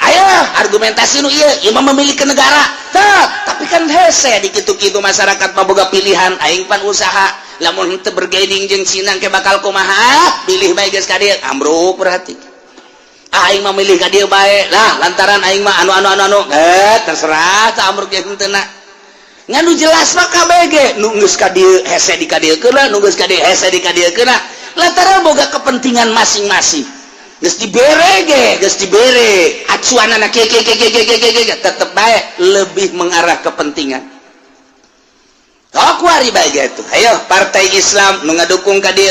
ayo argumentasi nu ieu mah memiliki negara tapi kan hese di kitu-kitu masyarakat boga pilihan aing pan usaha lamun henteu bergaining jeung Cina ke bakal kumaha pilih bae geus ka dieu ambruk berarti aing mah milih ka dieu bae lah lantaran aing mah anu terserah tah ambruk ge henteuna nganu jelas mah kabeh ge nu geus ka dieu hese di ka dieu keula nu geus ka dieu hese di ka dieu keula lantaran boga kepentingan masing-masing geus dibere acuanana tetep bae lebih mengarah kepentingan kuari bae gitu ayo partai Islam nu ngadukung ka dieu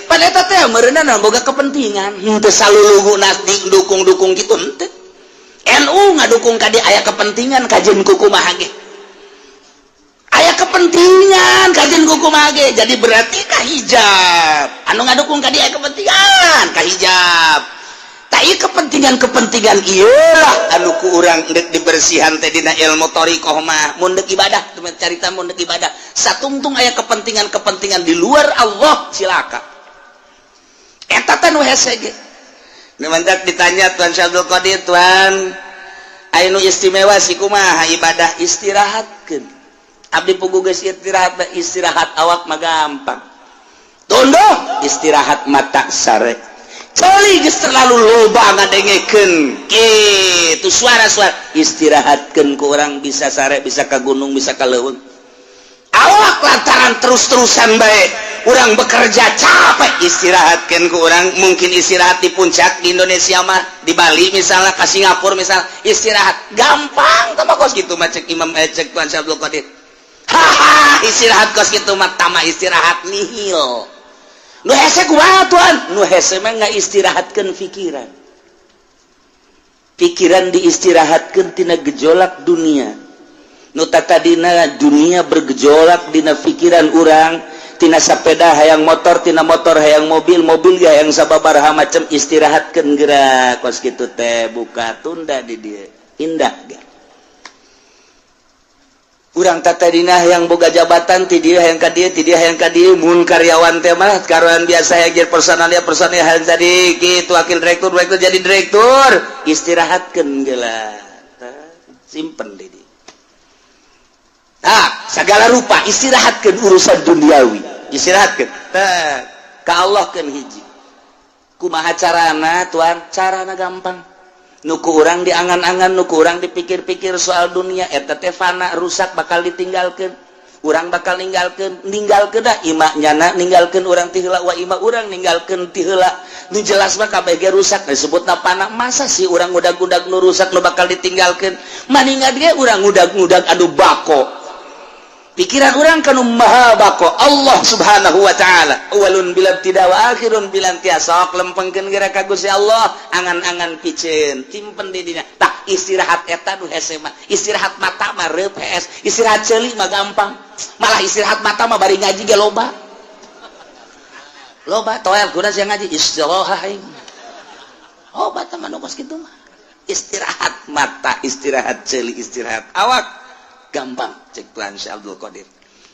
pan eta teh meureunana boga kepentingan teu saluluguna dukung kitu henteu NU ngadukung ka dieu aya kepentingan kajeun kumaha ge aya kepentingan kajeun kumaha ge jadi berarti kahijab anu ngadukung ka dieu aya kepentingan kahijab tai kepentingan ieu lah anu ku urang dek dibersihan teh dina ilmu thariqah mah mun dek ibadah carita mun dek ibadah satungtung aya kepentingan di luar Allah silaka eta teh nu hese ge nu mantak ditanya Tuan Syabdul Qadir Tuan anu istimewa si kumaha ibadah istirahatkeun abdi pugu geus istirahat awak mah gampang tondo istirahat mata sare cali geus terlalu loba ngadengekeun kitu suara-suara istirahatkeun ku urang bisa sare bisa ka gunung bisa ka leuweung awak lantaran terus-terusan bae urang bekerja capek istirahatkeun ku urang mungkin istirahat di puncak di Indonesia mah di Bali misalnya ka Singapura misal istirahat gampang tama kos kitu mah cek Imam cek Tuan Syabdul Qadir istirahat kos kitu mah tama istirahat nihil nu hese kumaha Tuan nu hese mah ngaistirahatkeun pikiran diistirahatkeun tina gejolak dunia nu tadina dunia bergejolak dina pikiran urang tina sapeda hayang motor tina motor hayang mobil ge hayang sababaraha macam istirahatkeun geura kos kitu teh buka tunda di dieu indah ge urang tadina hayang boga jabatan ti dieu hayang ka dieu mun karyawan teh mah karyawan biasa hayang personal hayang jadi kitu wakil direktur jadi direktur istirahatkeun geula simpen di dieu segala rupa istirahatkeun urusan duniawi istirahatkeun ka Allah keun hiji kumaha carana tuan carana gampang nuku urang diangan-angan nuku urang dipikir-pikir soal dunia eta teh fana rusak bakal ditinggalkeun urang bakal ninggalkeun dah imak nyana ninggalkeun urang ti heula wa imak urang ninggalkeun ti heula nu jelas mah kabeh ge rusak disebutna fana masa sih urang ngudag-ngudag nu rusak nu bakal ditinggalkeun maningat ge urang ngudag-ngudag adu bako pikiran orang kanu maha bako Allah subhanahu wa ta'ala awalun bilan tidak wa akhirun bilan tiasok lempengkeun geura ka Gusti Allah angan-angan piceun timpen di dina tak istirahat eta nu hese mah istirahat mata mah reup hees istirahat ceuli mah gampang malah istirahat mata mah bari ngaji ge loba toel kuda sia ngaji istirahat mah nu kos kitu mah istirahat mata istirahat ceuli istirahat awak gampang cek Tuan Syekh Abdul Qadir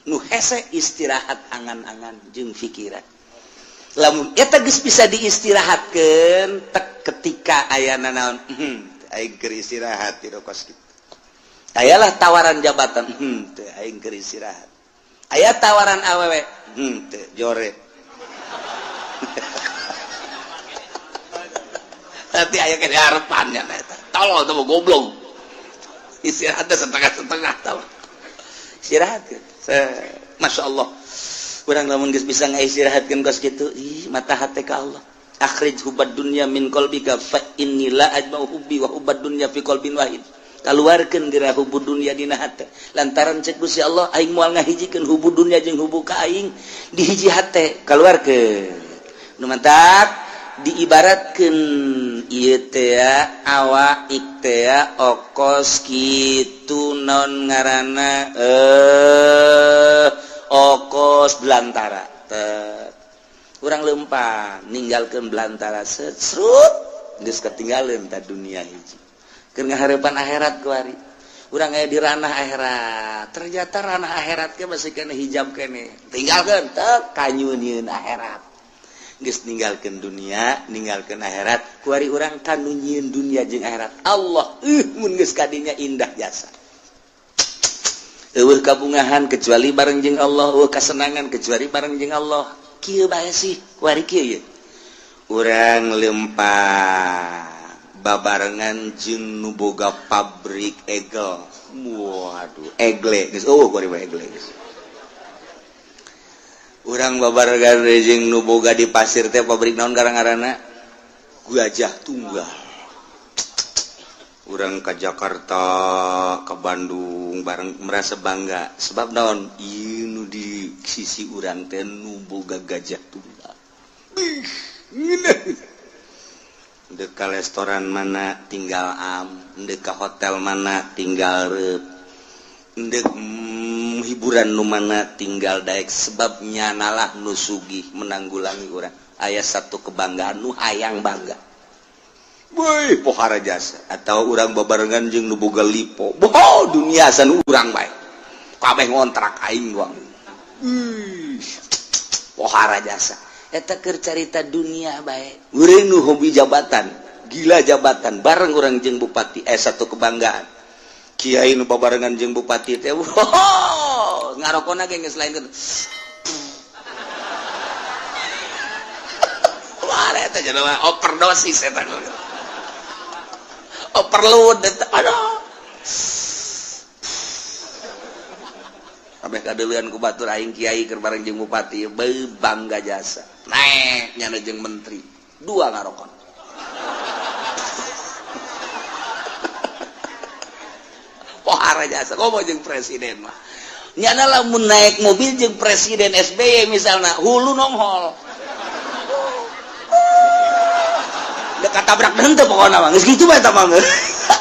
nu hese istirahat angan-angan jeung pikiran lamun eta geus bisa diistirahatkeun tek ketika ayana naon aing keur istirahat di kos kitu ayalah tawaran jabatan teu aing keur istirahat aya tawaran awewe teu jore tapi aya ke harapannya eta tolol teu goblok istirahatnya setengah-setengah tahu istirahat Masya Allah orang lamun geus bisa ngaistirahatkeun kos kitu mata hate ka Allah akhrij hubad dunya min qalbika fa inni la ajma'u hubbi wa hubad dunya fi qalbin wahid kaluarkeun geura hubud dunya dina hate lantaran cek Gusti Allah aing moal ngahijikeun hubud dunya jeung hubbu ka aing di hiji hate kaluarkeun nu mantap diibaratkeun ieu teh awa iktea okos kitu non ngaranna okos belantara urang lempang ninggalkeun belantara sesrut geus ketinggalan ta dunia hiji keur ngahareupan akhirat kuari urang aya di ranah akhirat ternyata ranah akhirat ge masih kena hijab kene tinggalkeun teu kanyunieun akhirat geus ninggalkeun dunia ninggalkeun akhirat kuari urang kanu nyieun dunia jeung akhirat Allah mun geus kadinya indah jasa eueuh kabungahan kecuali bareng jeung Allah eueuh kasenangan kecuali bareng jeung Allah kieu bae sih kuari kieu ye urang lempah babarengan jeung nu boga pabrik egel waduh egle geus kuari bae egle geus urang babarengan jeung nu boga di pasir teh pabrik naon garang-garana Gajah Tunggal urang ka Jakarta ka Bandung bareng merasa bangga sebab naon ieu nu di sisi urang teh nu boga Gajah Tunggal dek ka restoran mana tinggal dek ka hotel mana tinggal reup dek hiburan nu mana tinggal daek sebab nyanalah nu sugih menanggulangi urang aya satu kebanggaan nu hayang bangga boy pohara jasa atau urang babarengan jeung nu boga lipo boh dunia san urang bae kabeh ngontrak aing doang pohara jasa eta keur carita dunia bae urang nu hobi jabatan gila jabatan bareng urang jeung bupati satu kebanggaan kiai nu babarengan jeung bupati teh ngarokona ge geus lain wah eta jenama overdosis eta overload eta aduh kabeh kadeuleun ku batur aing kiai keur bareng jeung bupati bangga jasa naek nyana jeung menteri dua ngarokon pohara jasa komo jeung presiden mah nyana lamun naik mobil jeung presiden SBY misalna hulu nonghol dekat tabrak henteu pokona mah geus kitu bae eta mah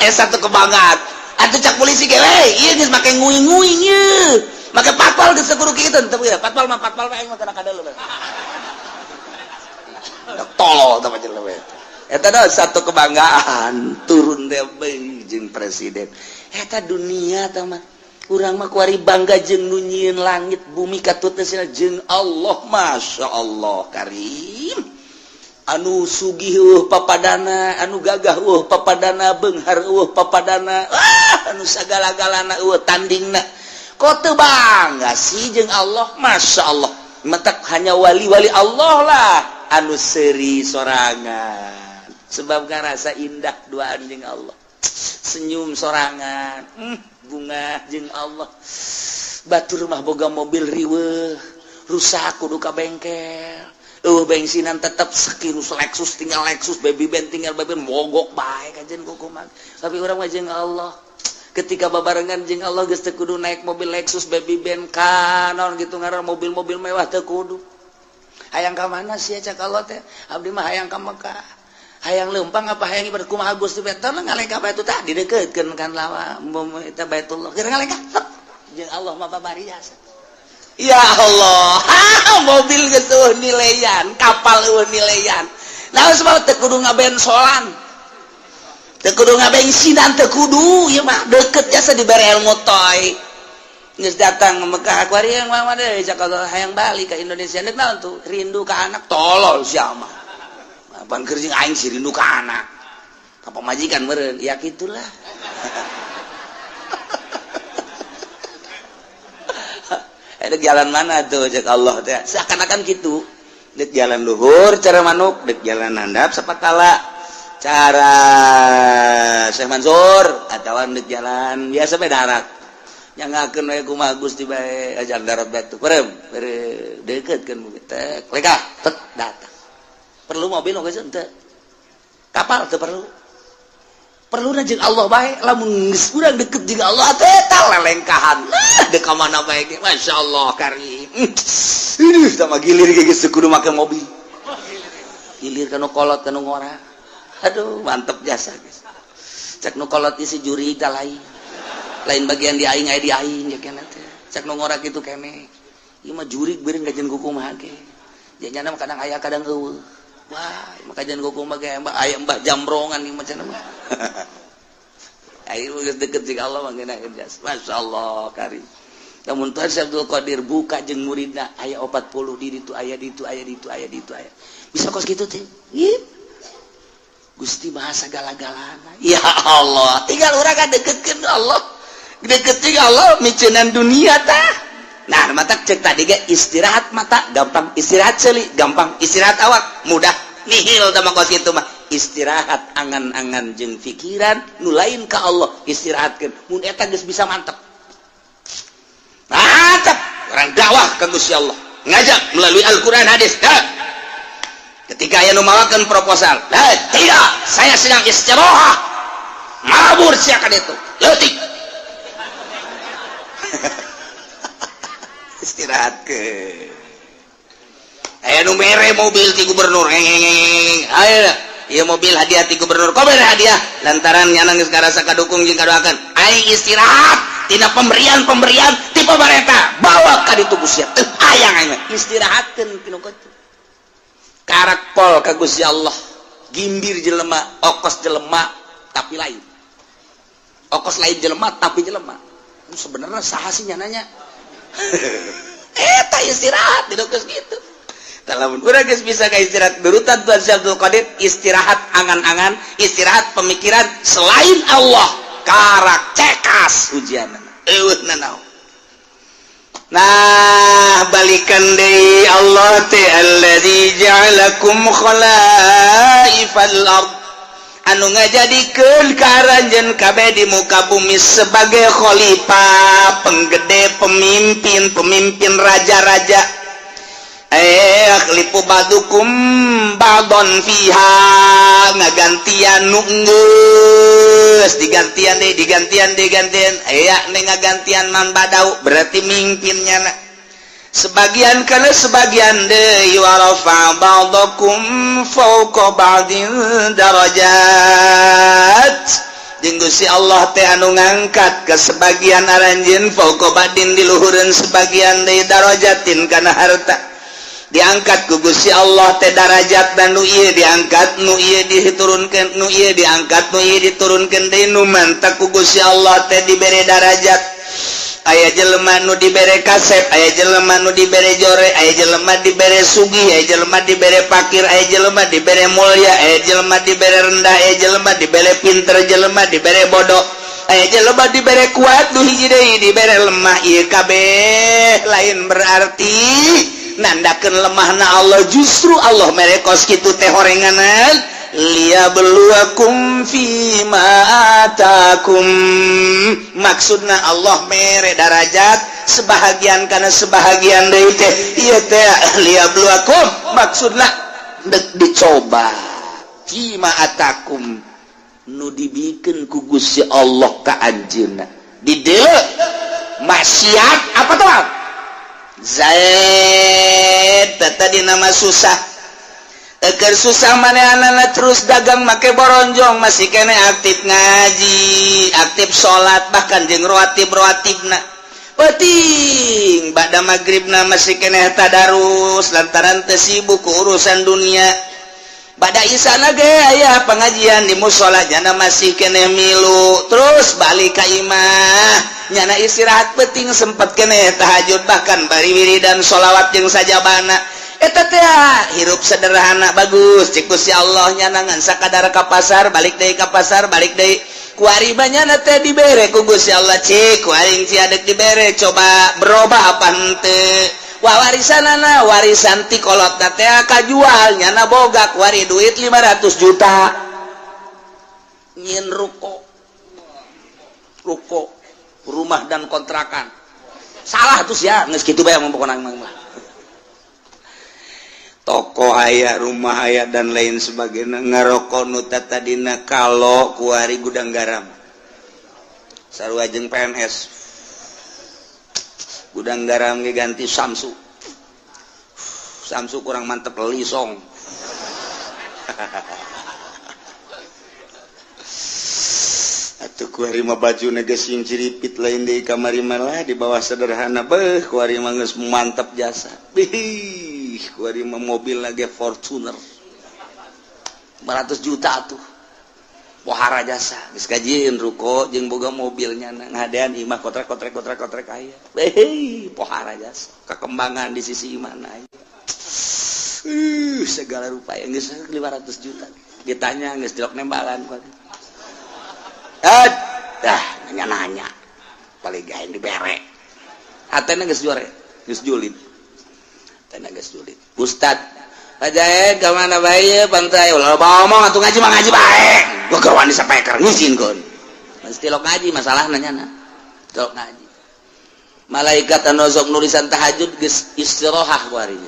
satu kebanggaan atuh cak polisi ge we ieu geus make nguing-nguing ieu make patwal geus kudu kitu teu ya patwal mah aing mah kana kadeuleum tolol teh macam we eta da satu kebanggaan turun teh beung jeung presiden eta dunia teh mah urang mah kuari bangga jeung nu nyieun langit bumi katutna jeung Allah Masya Allah karim anu sugih papadana anu gagah papadana beunghar papadana anu sagala-galana tandingna kok teu bangga sih jeung Allah Masya Allah mentak hanya wali-wali Allah lah anu seri sorangan sebab rasa indah duaan jeung Allah senyum sorangan bunga jeung Allah batur mah boga mobil riweuh rusak kudu ka bengkel bensinan tetap sekirus Lexus tinggal Lexus baby band tinggal baby band mogok bae kajen kukuman tapi urang mah jeung Allah ketika babarengan jeung Allah geus teu kudu naik mobil Lexus baby band kanon gitu ngaran mobil-mobil mewah teu kudu hayang ka mana sia cak Allah teh abdi mah hayang ka Mekah hayang leumpang apa hayang ibarat kumaha Gusti betul ngalengka bae itu tah dideukeukeun kan lawa eta Baitullah keur ngalengka jeung Allah mah babarias ya Allah mobil geus nilaian kapal nilaian naon sebab teu kudu ngabensolan teu kudu ngabensinan teu kudu ieu mah deukeut jasa dibere ilmu toy geus datang Mekah kuari yang mah deui cak Allah hayang balik ka Indonesia deuk naon tuh rindu ka anak tolol sia mah pan keur jeung aing si rindu ka anak ka pamajikan meureun ya gitulah dek jalan mana tuh cek Allah teh seakan-akan gitu dek jalan luhur cara manuk dek jalan handap sapakala cara Syekh Mansur atawa dek jalan biasa bae darat nyangakeun we kumaha Gusti bae ajar darat batu perem deukeutkeun teh leka tet datang perlu mobil geus teu kapal teu perlu jeung Allah bae lamun geus urang deket jeung Allah teh tah lelengkahan dek ka mana bae ge masyaallah karim ini sama gilir ge geus kudu make mobil gilir kana kolot kana ngora aduh mantep jasa geus cek nu kolot isi juri tah lain bagian di aing aya di aing ya kana teh cek nu ngora kitu keneh ieu mah jurig beureung kajen kukumaha ge janjana kadang aya kadang eueuh wah makajan kukumaha ge aya mbah jambrongan ieu mah cenah mah ayo geus deukeut jeung Allah mah geuna jas masyaallah karim lamun tuan Abdul Qadir buka jeung muridna aya 40 di ditu aya ditu aya ditu aya ditu aya bisa kos kitu teh Gusti Maha sagala-galana ya Allah tinggal urang kadeukeutkeun Allah deket jeung Allah miceunnan dunia tah nah mata cek tadi ge istirahat mata gampang istirahat ceuli gampang istirahat awak mudah nihil tah kos kitu mah istirahat angan-angan jeung pikiran nu lain ka Allah istirahatkeun mun eta geus bisa mantep mantep orang dakwah ka Gusti Allah ngajak melalui Al-Qur'an hadis ketika aya nu mawakeun proposal tidak saya sedang istirahat mabur sia ka ditu leutik istirahat ke aya nu mere mobil ti gubernur aya ieu mobil hadiah ti gubernur kok mere hadiah lantaran nyana geus karasa kadukung jeung kadoakeun aing istirahat tina pemberian ti pamarentah bawa ka ditu Gusti teu hayang aing istirahatkeun kitu karak pol ka Gusti Allah gimbir jelema okos jelema tapi lain okos lain jelema tapi jelema sebenarnya saha sih nyananya eta istirahat didokeus gitu lamun urang geus bisa ka istirahat berutan Tuan Abdul Qadir istirahat angan-angan istirahat pemikiran selain Allah karak cekas ujianna eueuhna naon nah balikan deui Allah teh alladzi ja'alakum khalaifal ard anu ngajadikeun karanjeun kabeh di muka bumi sebagai khalifah penggede pemimpin raja-raja lipu badukum ba'don fiha ngagantian nu geus digantian aya ning ngagantian man badau berarti mimpinnya sebagian kana sebagian deui wa rafa ba'dakum fawqa ba'din darajat jeung Gusti Allah teh anu ngangkat ke sebagian aranjeun fawqa ba'din di luhureun sebagian deui darajatin kana harta diangkat ku Gusti Allah teh darajat dan nu ieu diangkat nu ieu diturunkeun nu ieu diangkat nu ieu diturunkeun deui nu mantap ku Gusti Allah teh dibere darajat aya jelema nu dibere kasep aya jelema nu dibere jore aya jelema dibere sugih aya jelema dibere fakir aya jelema dibere mulya aya jelema dibere rendah aya jelema dibere pinter jelema dibere bodoh aya jelema dibere kuat nu hiji deui dibere lemah ieu kabeh lain berarti nandakeun lemahna Allah justru Allah merekos kitu teh horenganan liyabluwakum fima atakum maksudna Allah mere darajat sebahagian kana sebahagian deui teh ieu teh liyabluwakum maksudna dicoba fima atakum nu dibikeun ku Gusti Allah ka anjeunna di dieu maksiat apa tuh Zaid tadi nama susah eker susah manehna terus dagang make boronjong masih kene aktif ngaji aktif sholat bahkan jeung rawatib-rawatibna penting bada magribna masih kene tadarus lantaran teu sibuk ku urusan dunia bada isana ge aya pengajian di mushola jana masih kene milu terus balik ka imah nyana istirahat penting sempat kene tahajud bahkan bari wiridan sholawat jeung sajabana eta teh hirup sederhana bagus cik Gusti Allah nyana ngan sakadar ka pasar balik deui ka pasar balik deui kuari banyana teh dibere ku Gusti Allah cik kuari ciadek dibere coba berubah apa henteu warisanana warisan ti kolotna teh kajual nyana boga kuari duit 500 juta nyin ruko rumah dan kontrakan salah tuh ya geus kitu bae pokona mah toko aya rumah aya dan lain sebagainya ngaroko nu tadina kalo kuari gudang garam sarua jeung PNS gudang garam ge ganti Samsu kurang mantep lisong atuh kuari mah bajuna geus sing ciripit lain deui kamari malah di bawah sederhana beuh kuari mah geus mantep jasa bih kuari mah mobil lagi Fortuner 500 juta tuh pohara jasa geus kajieun ruko jeung boga mobilnya ngadean imah kotrek aya beh pohara jasa kekembangan di sisi mana segala rupa yang geus 500 juta ditanya geus dilok nembalan kuari dah nanya paling gain dibere hatena geus juare geus julid hatena geus julid Ustad Pajaen ka mana bae pantai ulah ngomong atuh ngaji mah ngaji bae gua kawan disampaikan ngizinkeun mesti lo ngaji masalah nanya tilok ngaji malaikat anu sok nulisan tahajud geus istirahah kuari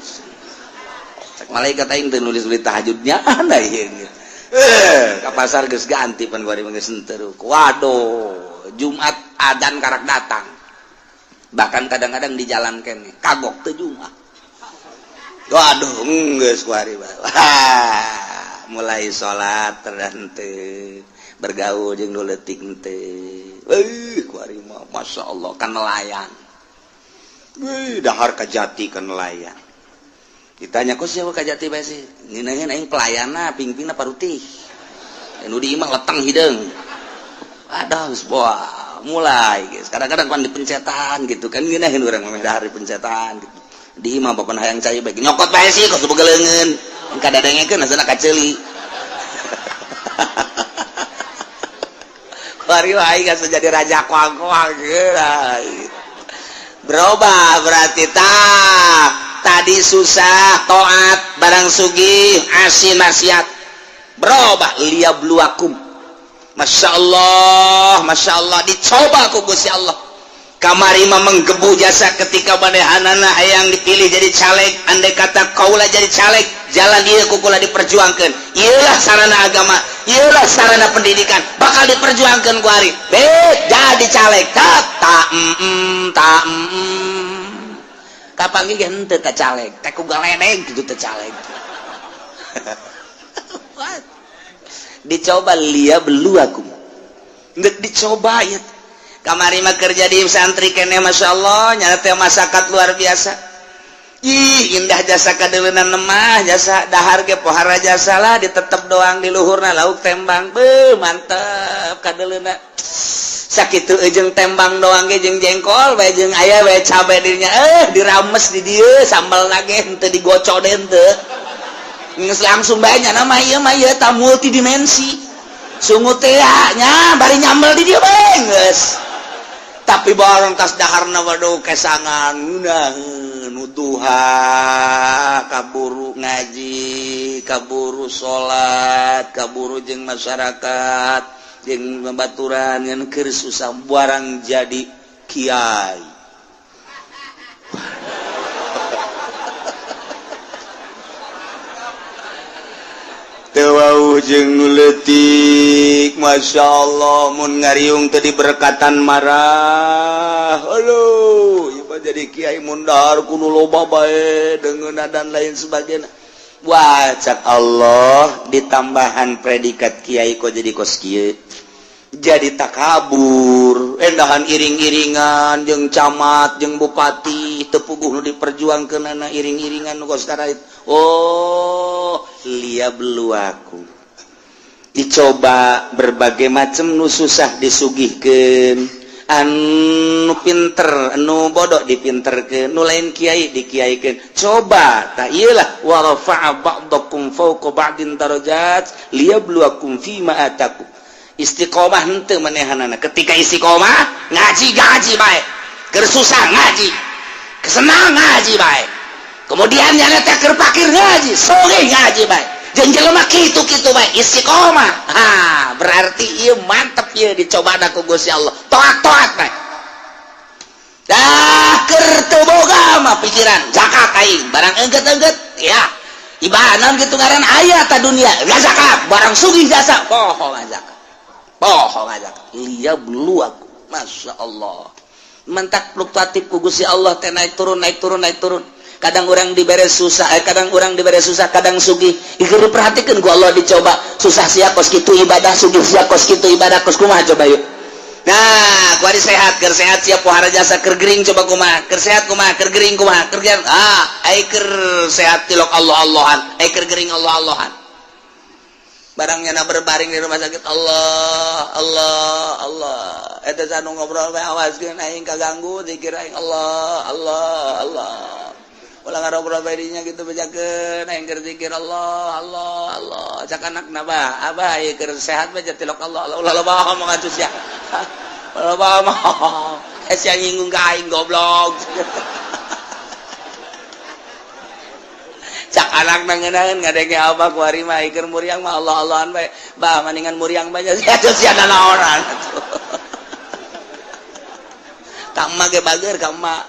cek malaikat aing teu nulis tahajudnya anda ieu ke pasar geus ganti pan kuari mah geus henteu waduh Jumat adzan karak datang bahkan kadang-kadang di jalan kene kagok teu Jumat waduh geus kuari mulai salat teu bergaul jeung nu leutik teu kuari mah masyaallah kan nelayan dahar ka jati kan nelayan ditanya kok siapa ka jati bae sih ngeunaheun aing pelayana pingpingna parutih anu di imah leteng hideung ada geus boa mulai geus kadang-kadang pan dipencetan gitu kan ngeunaheun urang mah dahar dipencetan gitu di imah bapan hayang cai bae nyokot bae sih kos begeleungeun kada dengekeun asana kaceuli bari wae geus jadi raja kuang-kuang berubah berarti tadi susah taat barang sugih asin maksiat berubah liyabluwakum Masya Allah dicoba ku Gusti Allah kamari mah menggebu jasa ketika manehanana hayang dipilih jadi caleg andai kata kaula jadi caleg jalan dia kukula diperjuangkan iyalah sarana agama iyalah sarana pendidikan bakal diperjuangkan kuari jadi caleg kapan ge henteu teh caleg teh ku galedeg kitu teh caleg dicoba liyabluwakum ngeuk dicoba ya kamari mah kerja di santri kene masyaallah nya teh masyarakat luar biasa ih indah jasa kadeuleunan mah jasa dahar ge pohara jasa lah ditetep doang di luhurna lauk tembang beuh mantep kadeuleunan sakitu jeung tembang doang ge jeung jengkol bae jeung aya bae cabe dirinya dirames di dieu sambelna ge henteu digocok deui henteu geus langsung bae nya mah ieu ta multidimensi sungut teh nya bari nyambel di dieu bae geus tapi bareng tas daharna waduh kesangan duha kaburu ngaji kaburu salat kaburu jeung masyarakat jeung babaturan ngan keur susah barang jadi kiai teu jeung nu leutik masyaallah mun ngariung teu diberkatan marah halo ieu jadi kiai mun dahar kudu loba bae deungeunna dan lain sebagainya wah cak Allah ditambahan predikat kiai kok jadi kos kieu jadi takabur endahan iring-iringan jeung camat jeung bupati teu puguh nu diperjuangkeunana iring-iringan nu kos karait oh liya beluaku dicoba berbagai macam nu susah disugihkeun anu pinter anu bodoh dipinterkeun nu lain kiai dikiaikeun coba ta ieu lah wa rafa'a ba'dakum fawqa ba'din darajat liyabluwakum fima atakum istiqomah henteu manehanana ketika istiqomah ngaji bae keur susah ngaji kesenang ngaji bae kemudian nyana teh keur pakir ngaji sore ngaji bae jeung jelema kitu-kitu bae istiqomah berarti ieu mantep ieu dicobana ku Gusti Allah toat bae dah keur teu boga mah pikiran zakat aing barang engget-engget ya ibadah naon kitu ngaran aya ta dunia ya zakat barang sugih jasa poho zakat liya beluaku masya Allah mentak fluktuatif ku Gusti Allah teh naik turun kadang orang dibere susah kadang sugih ieu perhatikeun ku Allah dicoba susah sia kos kitu ibadah sugih sia kos kitu ibadah kos kumaha coba yuk nah kuari sehat keur sehat sia pohara jasa keur gering coba kumaha keur sehat kumaha keur gering kumaha keur ai keur sehat tilok Allah-Allahan ai keur gering Allah-Allahan barangnya na berbaring di rumah sakit Allah eta sanu ngobrol bae awaskeun aing kaganggu zikir aing Allah ulah ngarobrol bae dinya kitu bejakeun aing keur zikir Allah cak anakna abah ieu keur sehat bae jatilok Allah ulah loba ngomong atuh sia loba ngomong sia nyinggung ka aing goblok cak anak nangeunaan ngadenge apa ku ari mah keur muriang mah Allah-Allahan bae bah maningan muriang bae sia sia naonan ka emma ge bager ka emma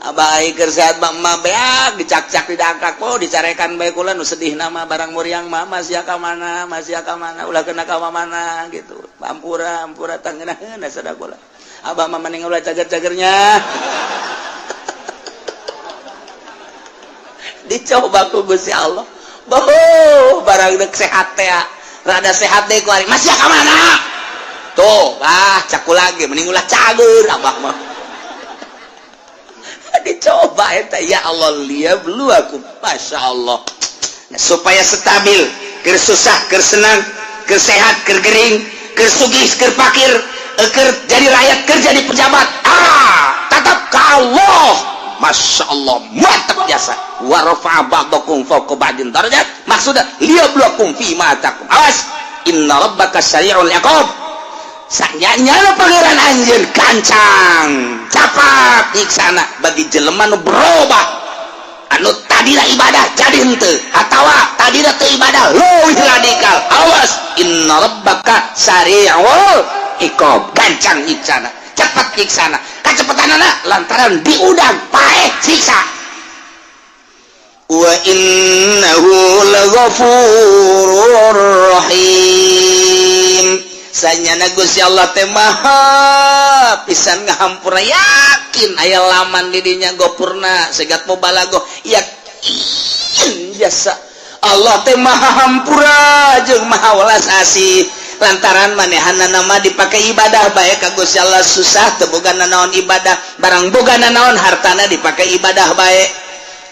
abah ai keur sehat mah beak dicak-cak didangkak po dicarekan bae kula nu sedih nama barang muriang mah sia ka mana ulah kena ka mana gitu ampura tangeunahna sadaq kula abah mah maning ulah cager-cagernya dicoba ku Gusti Allah boh barang deuk sehat teh rada sehat deui ku ari masih ka mana tuh cak lagi mending ulah cager abah mah dicoba eta ya Allah liya beluaku masyaallah nah, supaya stabil keur susah keur senang keur sehat keur gering keur sugih keur fakir keur jadi rakyat keur jadi pejabat tetap ka Allah masya Allah mantap biasa wa rafa'a ba'dakum fawqa ba'din darajat maksudnya liyabluwakum fima atakum awas inna rabbaka sari'ul iqab sanyanya pangeran anjeun kancang capat nyiksana bagi jelema nu berubah anu tadina ibadah jadi henteu atawa tadina teu ibadah leuwih radikal awas inna rabbaka sari'ul iqab kancang nyiksana cepat nyiksana kacepetanana lantaran diudang paeh siksa wa innahu laghafurur rahim sanyana Gusti Allah teh maha pisan ngahampura yakin aya laman di dinya gopurna segat mubalaghah yakin jasa Allah teh maha hampura jeung maha welas asih lantaran manehanna nama dipakai ibadah bae ka Gusti Allah susah teu boga naon ibadah barang boga naon hartana dipakai ibadah bae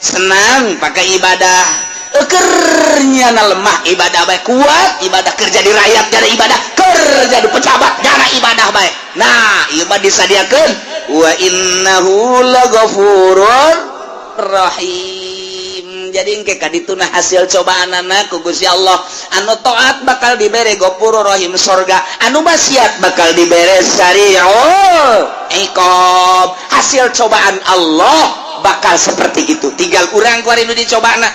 senang pakai ibadah ekernya lemah ibadah bae kuat ibadah kerja di rakyat jadi ibadah kerja di pejabat jadi ibadah bae nah ieu mah disadiakeun wa innahu laghafurur rahim jadi engke kadituna hasil cobaanana ku Gusti Allah anu taat bakal dibere ghafurur rahim surga anu maksiat bakal dibere sari'ul iqab hasil cobaan Allah bakal seperti itu tinggal urang kuari nu dicobana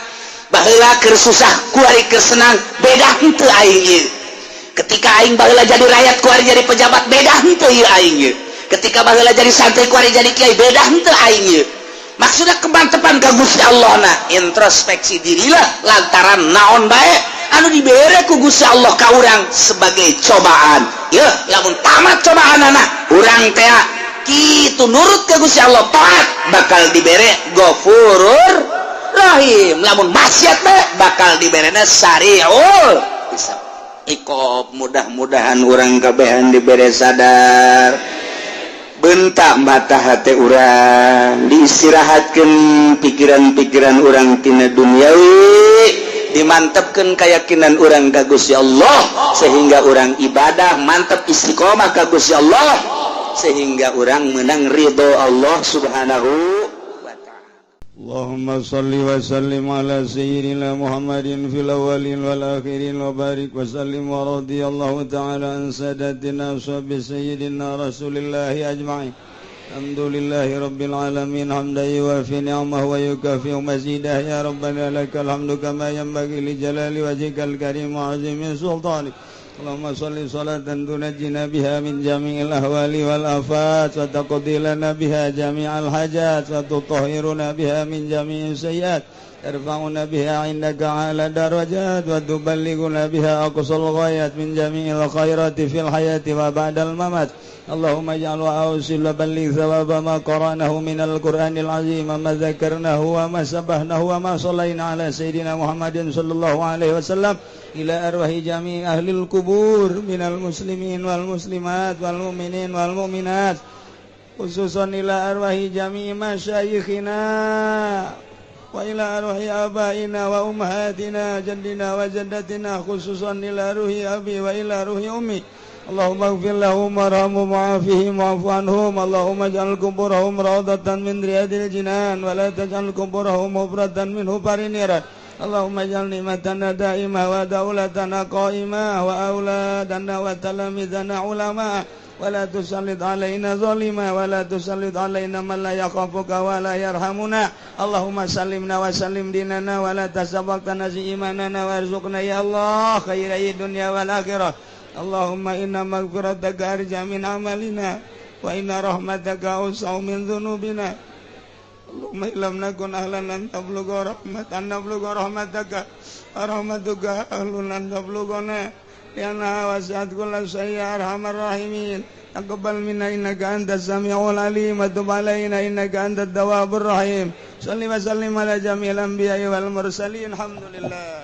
baheula keur susah kuari keur senang beda henteu aing ieu ketika aing baheula jadi rakyat kuari jadi pejabat beda henteu ieu aing ieu ketika baheula jadi santri kuari jadi kiai beda henteu aing ieu maksudna kemantepan ka Gusti Allah na introspeksi dirilah lantaran naon bae anu dibere ku Gusti Allah ka urang sebagai cobaan ya lamun tamat cobaanana urang teh kitu nurut ke Gusti Allah taat bakal dibere Ghafurur Rahim lamun maksiat teh bakal diberena Sariul Hisab iqab mudah-mudahan urang kabehan dibere sadar bentak mata hati urang diistirahatkan pikiran-pikiran urang tina duniawi dimantapkan keyakinan urang ka Gusti Allah sehingga urang ibadah mantap istiqomah ka Gusti Allah sehingga urang menang ridho Allah subhanahu wa ta'ala. Allahumma salli wa sallim ala sayyidina Muhammadin fil awwalin wal akhirin wa barik wa sallim wa radiyallahu ta'ala an sadatina ashabi sayyidina rasulillahi ajma'in alhamdulillahi rabbil alamin hamdan yuwafi ni'amahu wa yukafi mazidah ya rabbana lakal hamdu kama yanbaghi li jalali wajhikal karim wa azimi sultanik Allahumma salli salatan tunajjina biha min jami'il ahwali wal afat wa taqdi lana biha jami'al hajat wa tutahhiruna biha min jami'is sayyiat tarfa'una biha 'indaka 'ala darajat wa tuballighuna biha aqsal ghayat min jami'il khairati fil hayati wa ba'dal mamat Allahumma ij'al wa awsil wa balligh thawaba ma qara'nahu minal qur'anil 'azim wa ma dzakarnahu wa ma sabahnahu wa ma sallaina 'ala sayyidina Muhammadin sallallahu alaihi wasallam ila arwahi jami' ahlil kubur minal muslimin wal muslimat wal mu'minin wal mu'minat khususan ila arwahi jami' masyayikhina wa ila arwahi abaina wa ummahatina jaddina wa jaddatina khususan ila ruhi abi wa ila ruhi ummi Allahumma ighfir lahum warhamhum wa'afihim wa'fu anhum Allahumma ij'al kuburahum rawdatan min riyadil jinan wa la taj'al kuburahum mufratan min hufarin niran Allahumma ij'al ni'matana da'imah wa daulatana qa'imah wa auladana wa talamidana ulama wa la tusallit alaina zalima wa la tusallit alaina man la yakhafuka wa la yarhamuna Allahumma sallimna wa sallim dinana wa la tasabbaqtana zi imanana warzuqna ya Allah khairai dunya wal akhirah Allahumma inna maghfirataka arja min amalina wa inna rahmataka awsa'u min dhunubina Allahumma illam nakun ahlan an tablugha rahmatan nablugha rahmataka rahmatuka ahlun an tablughana lianna wasi'at kulla shay'in arhamar rahimin taqabbal minna innaka antas sami'ul alim wa tub alaina innaka antat tawwabur rahim salli wa sallim ala jami'il anbiya'i wal mursalin alhamdulillah